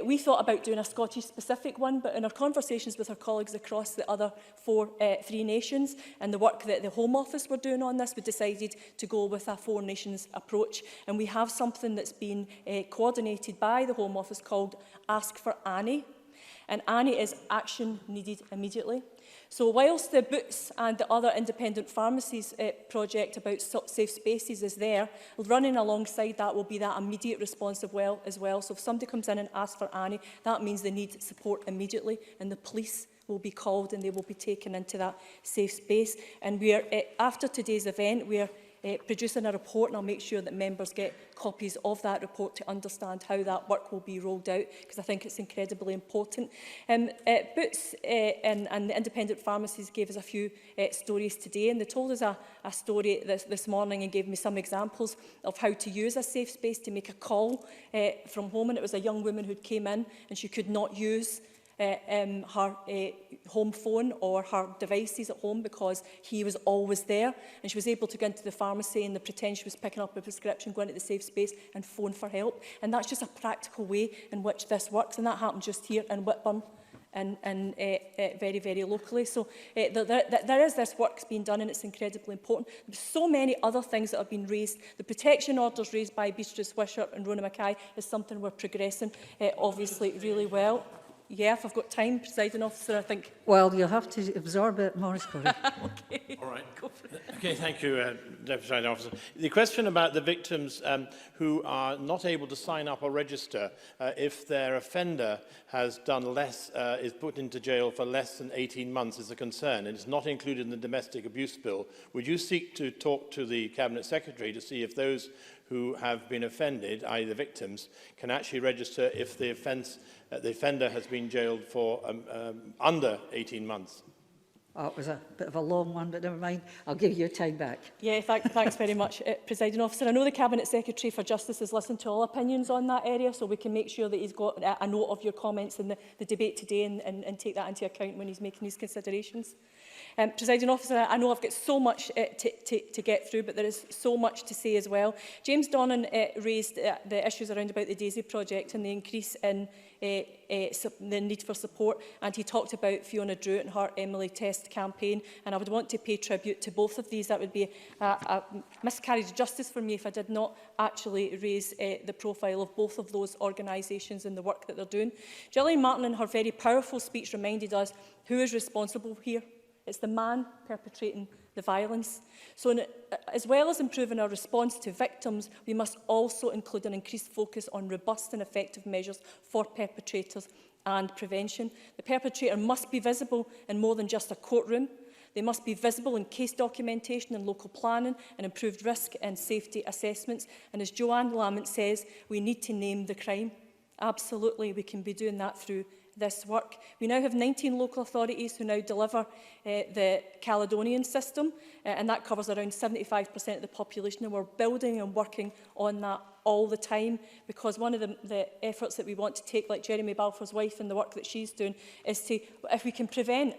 We thought about doing a Scottish-specific one, but in our conversations with our colleagues across the other three nations and the work that the Home Office were doing on this, we decided to go with a four nations approach, and we have something that's been coordinated by the Home Office called Ask for Annie. And Annie is action needed immediately. So whilst the Boots and the other independent pharmacies project about safe spaces is there, running alongside that will be that immediate response as well. So if somebody comes in and asks for Annie, that means they need support immediately, and the police will be called and they will be taken into that safe space. And we are, after today's event, we are producing a report, and I'll make sure that members get copies of that report to understand how that work will be rolled out, because I think it's incredibly important. Boots and the independent pharmacies gave us a few stories today, and they told us a story this morning and gave me some examples of how to use a safe space to make a call from home. And it was a young woman who came in and she could not use her home phone or her devices at home because he was always there, and she was able to go into the pharmacy and pretend she was picking up a prescription, go into the safe space and phone for help. And that's just a practical way in which this works, and that happened just here in Whitburn and very, very locally. So there is this work being done, and it's incredibly important. There's so many other things that have been raised. The protection orders raised by Beatrice Wishart and Rona Mackay is something we're progressing obviously really well. Yeah, if I've got time, Presiding Officer, I think. Well, you'll have to absorb it, Maurice Corrie. Okay. All right. Go for it. Okay, thank you, Deputy Presiding Officer. The question about the victims who are not able to sign up or register if their offender has done less, is put into jail for less than 18 months is a concern, and it's not included in the domestic abuse bill. Would you seek to talk to the Cabinet Secretary to see if those who have been offended, i.e. the victims, can actually register if the offender has been jailed for under 18 months? Oh, it was a bit of a long one, but never mind. I'll give you your time back. Yeah, thanks very much, Presiding Officer. I know the Cabinet Secretary for Justice has listened to all opinions on that area, so we can make sure that he's got a note of your comments in the debate today and take that into account when he's making his considerations. Presiding Officer, I know I've got so much to get through, but there is so much to say as well. James Donnan raised the issues around about the DAISY project and the increase in the need for support, and he talked about Fiona Drew and her Emily Test campaign, and I would want to pay tribute to both of these. That would be a miscarriage of justice for me if I did not actually raise the profile of both of those organisations and the work that they're doing. Gillian Martin in her very powerful speech reminded us who is responsible here. It's the man perpetrating the violence. So as well as improving our response to victims, we must also include an increased focus on robust and effective measures for perpetrators and prevention. The perpetrator must be visible in more than just a courtroom. They must be visible in case documentation and local planning and improved risk and safety assessments. And as Joanne Lamont says, we need to name the crime. Absolutely, we can be doing that through this work. We now have 19 local authorities who now deliver the Caledonian system, and that covers around 75% of the population, and we're building and working on that all the time, because one of the efforts that we want to take, like Jeremy Balfour's wife and the work that she's doing, is to, if we can prevent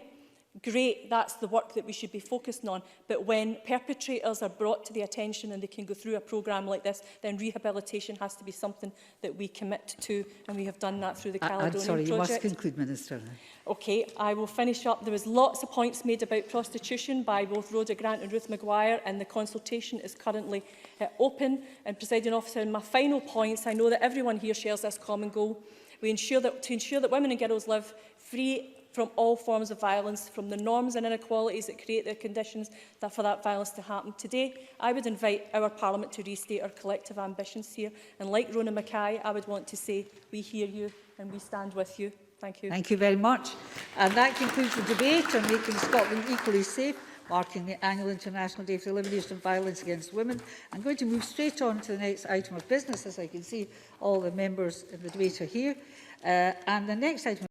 great, that's the work that we should be focusing on. But when perpetrators are brought to the attention and they can go through a programme like this, then rehabilitation has to be something that we commit to, and we have done that through the Caledonian I'm sorry, Project. you must conclude, Minister. Okay, I will finish up. There was lots of points made about prostitution by both Rhoda Grant and Ruth Maguire, and the consultation is currently open. And, Presiding Officer, in my final points, I know that everyone here shares this common goal. To ensure that women and girls live free from all forms of violence, from the norms and inequalities that create the conditions for that violence to happen. Today, I would invite our Parliament to restate our collective ambitions here. And like Rona Mackay, I would want to say, we hear you and we stand with you. Thank you. Thank you very much. And that concludes the debate on making Scotland equally safe, marking the annual International Day for the Elimination of Violence Against Women. I'm going to move straight on to the next item of business. As I can see, all the members in the debate are here. And the next item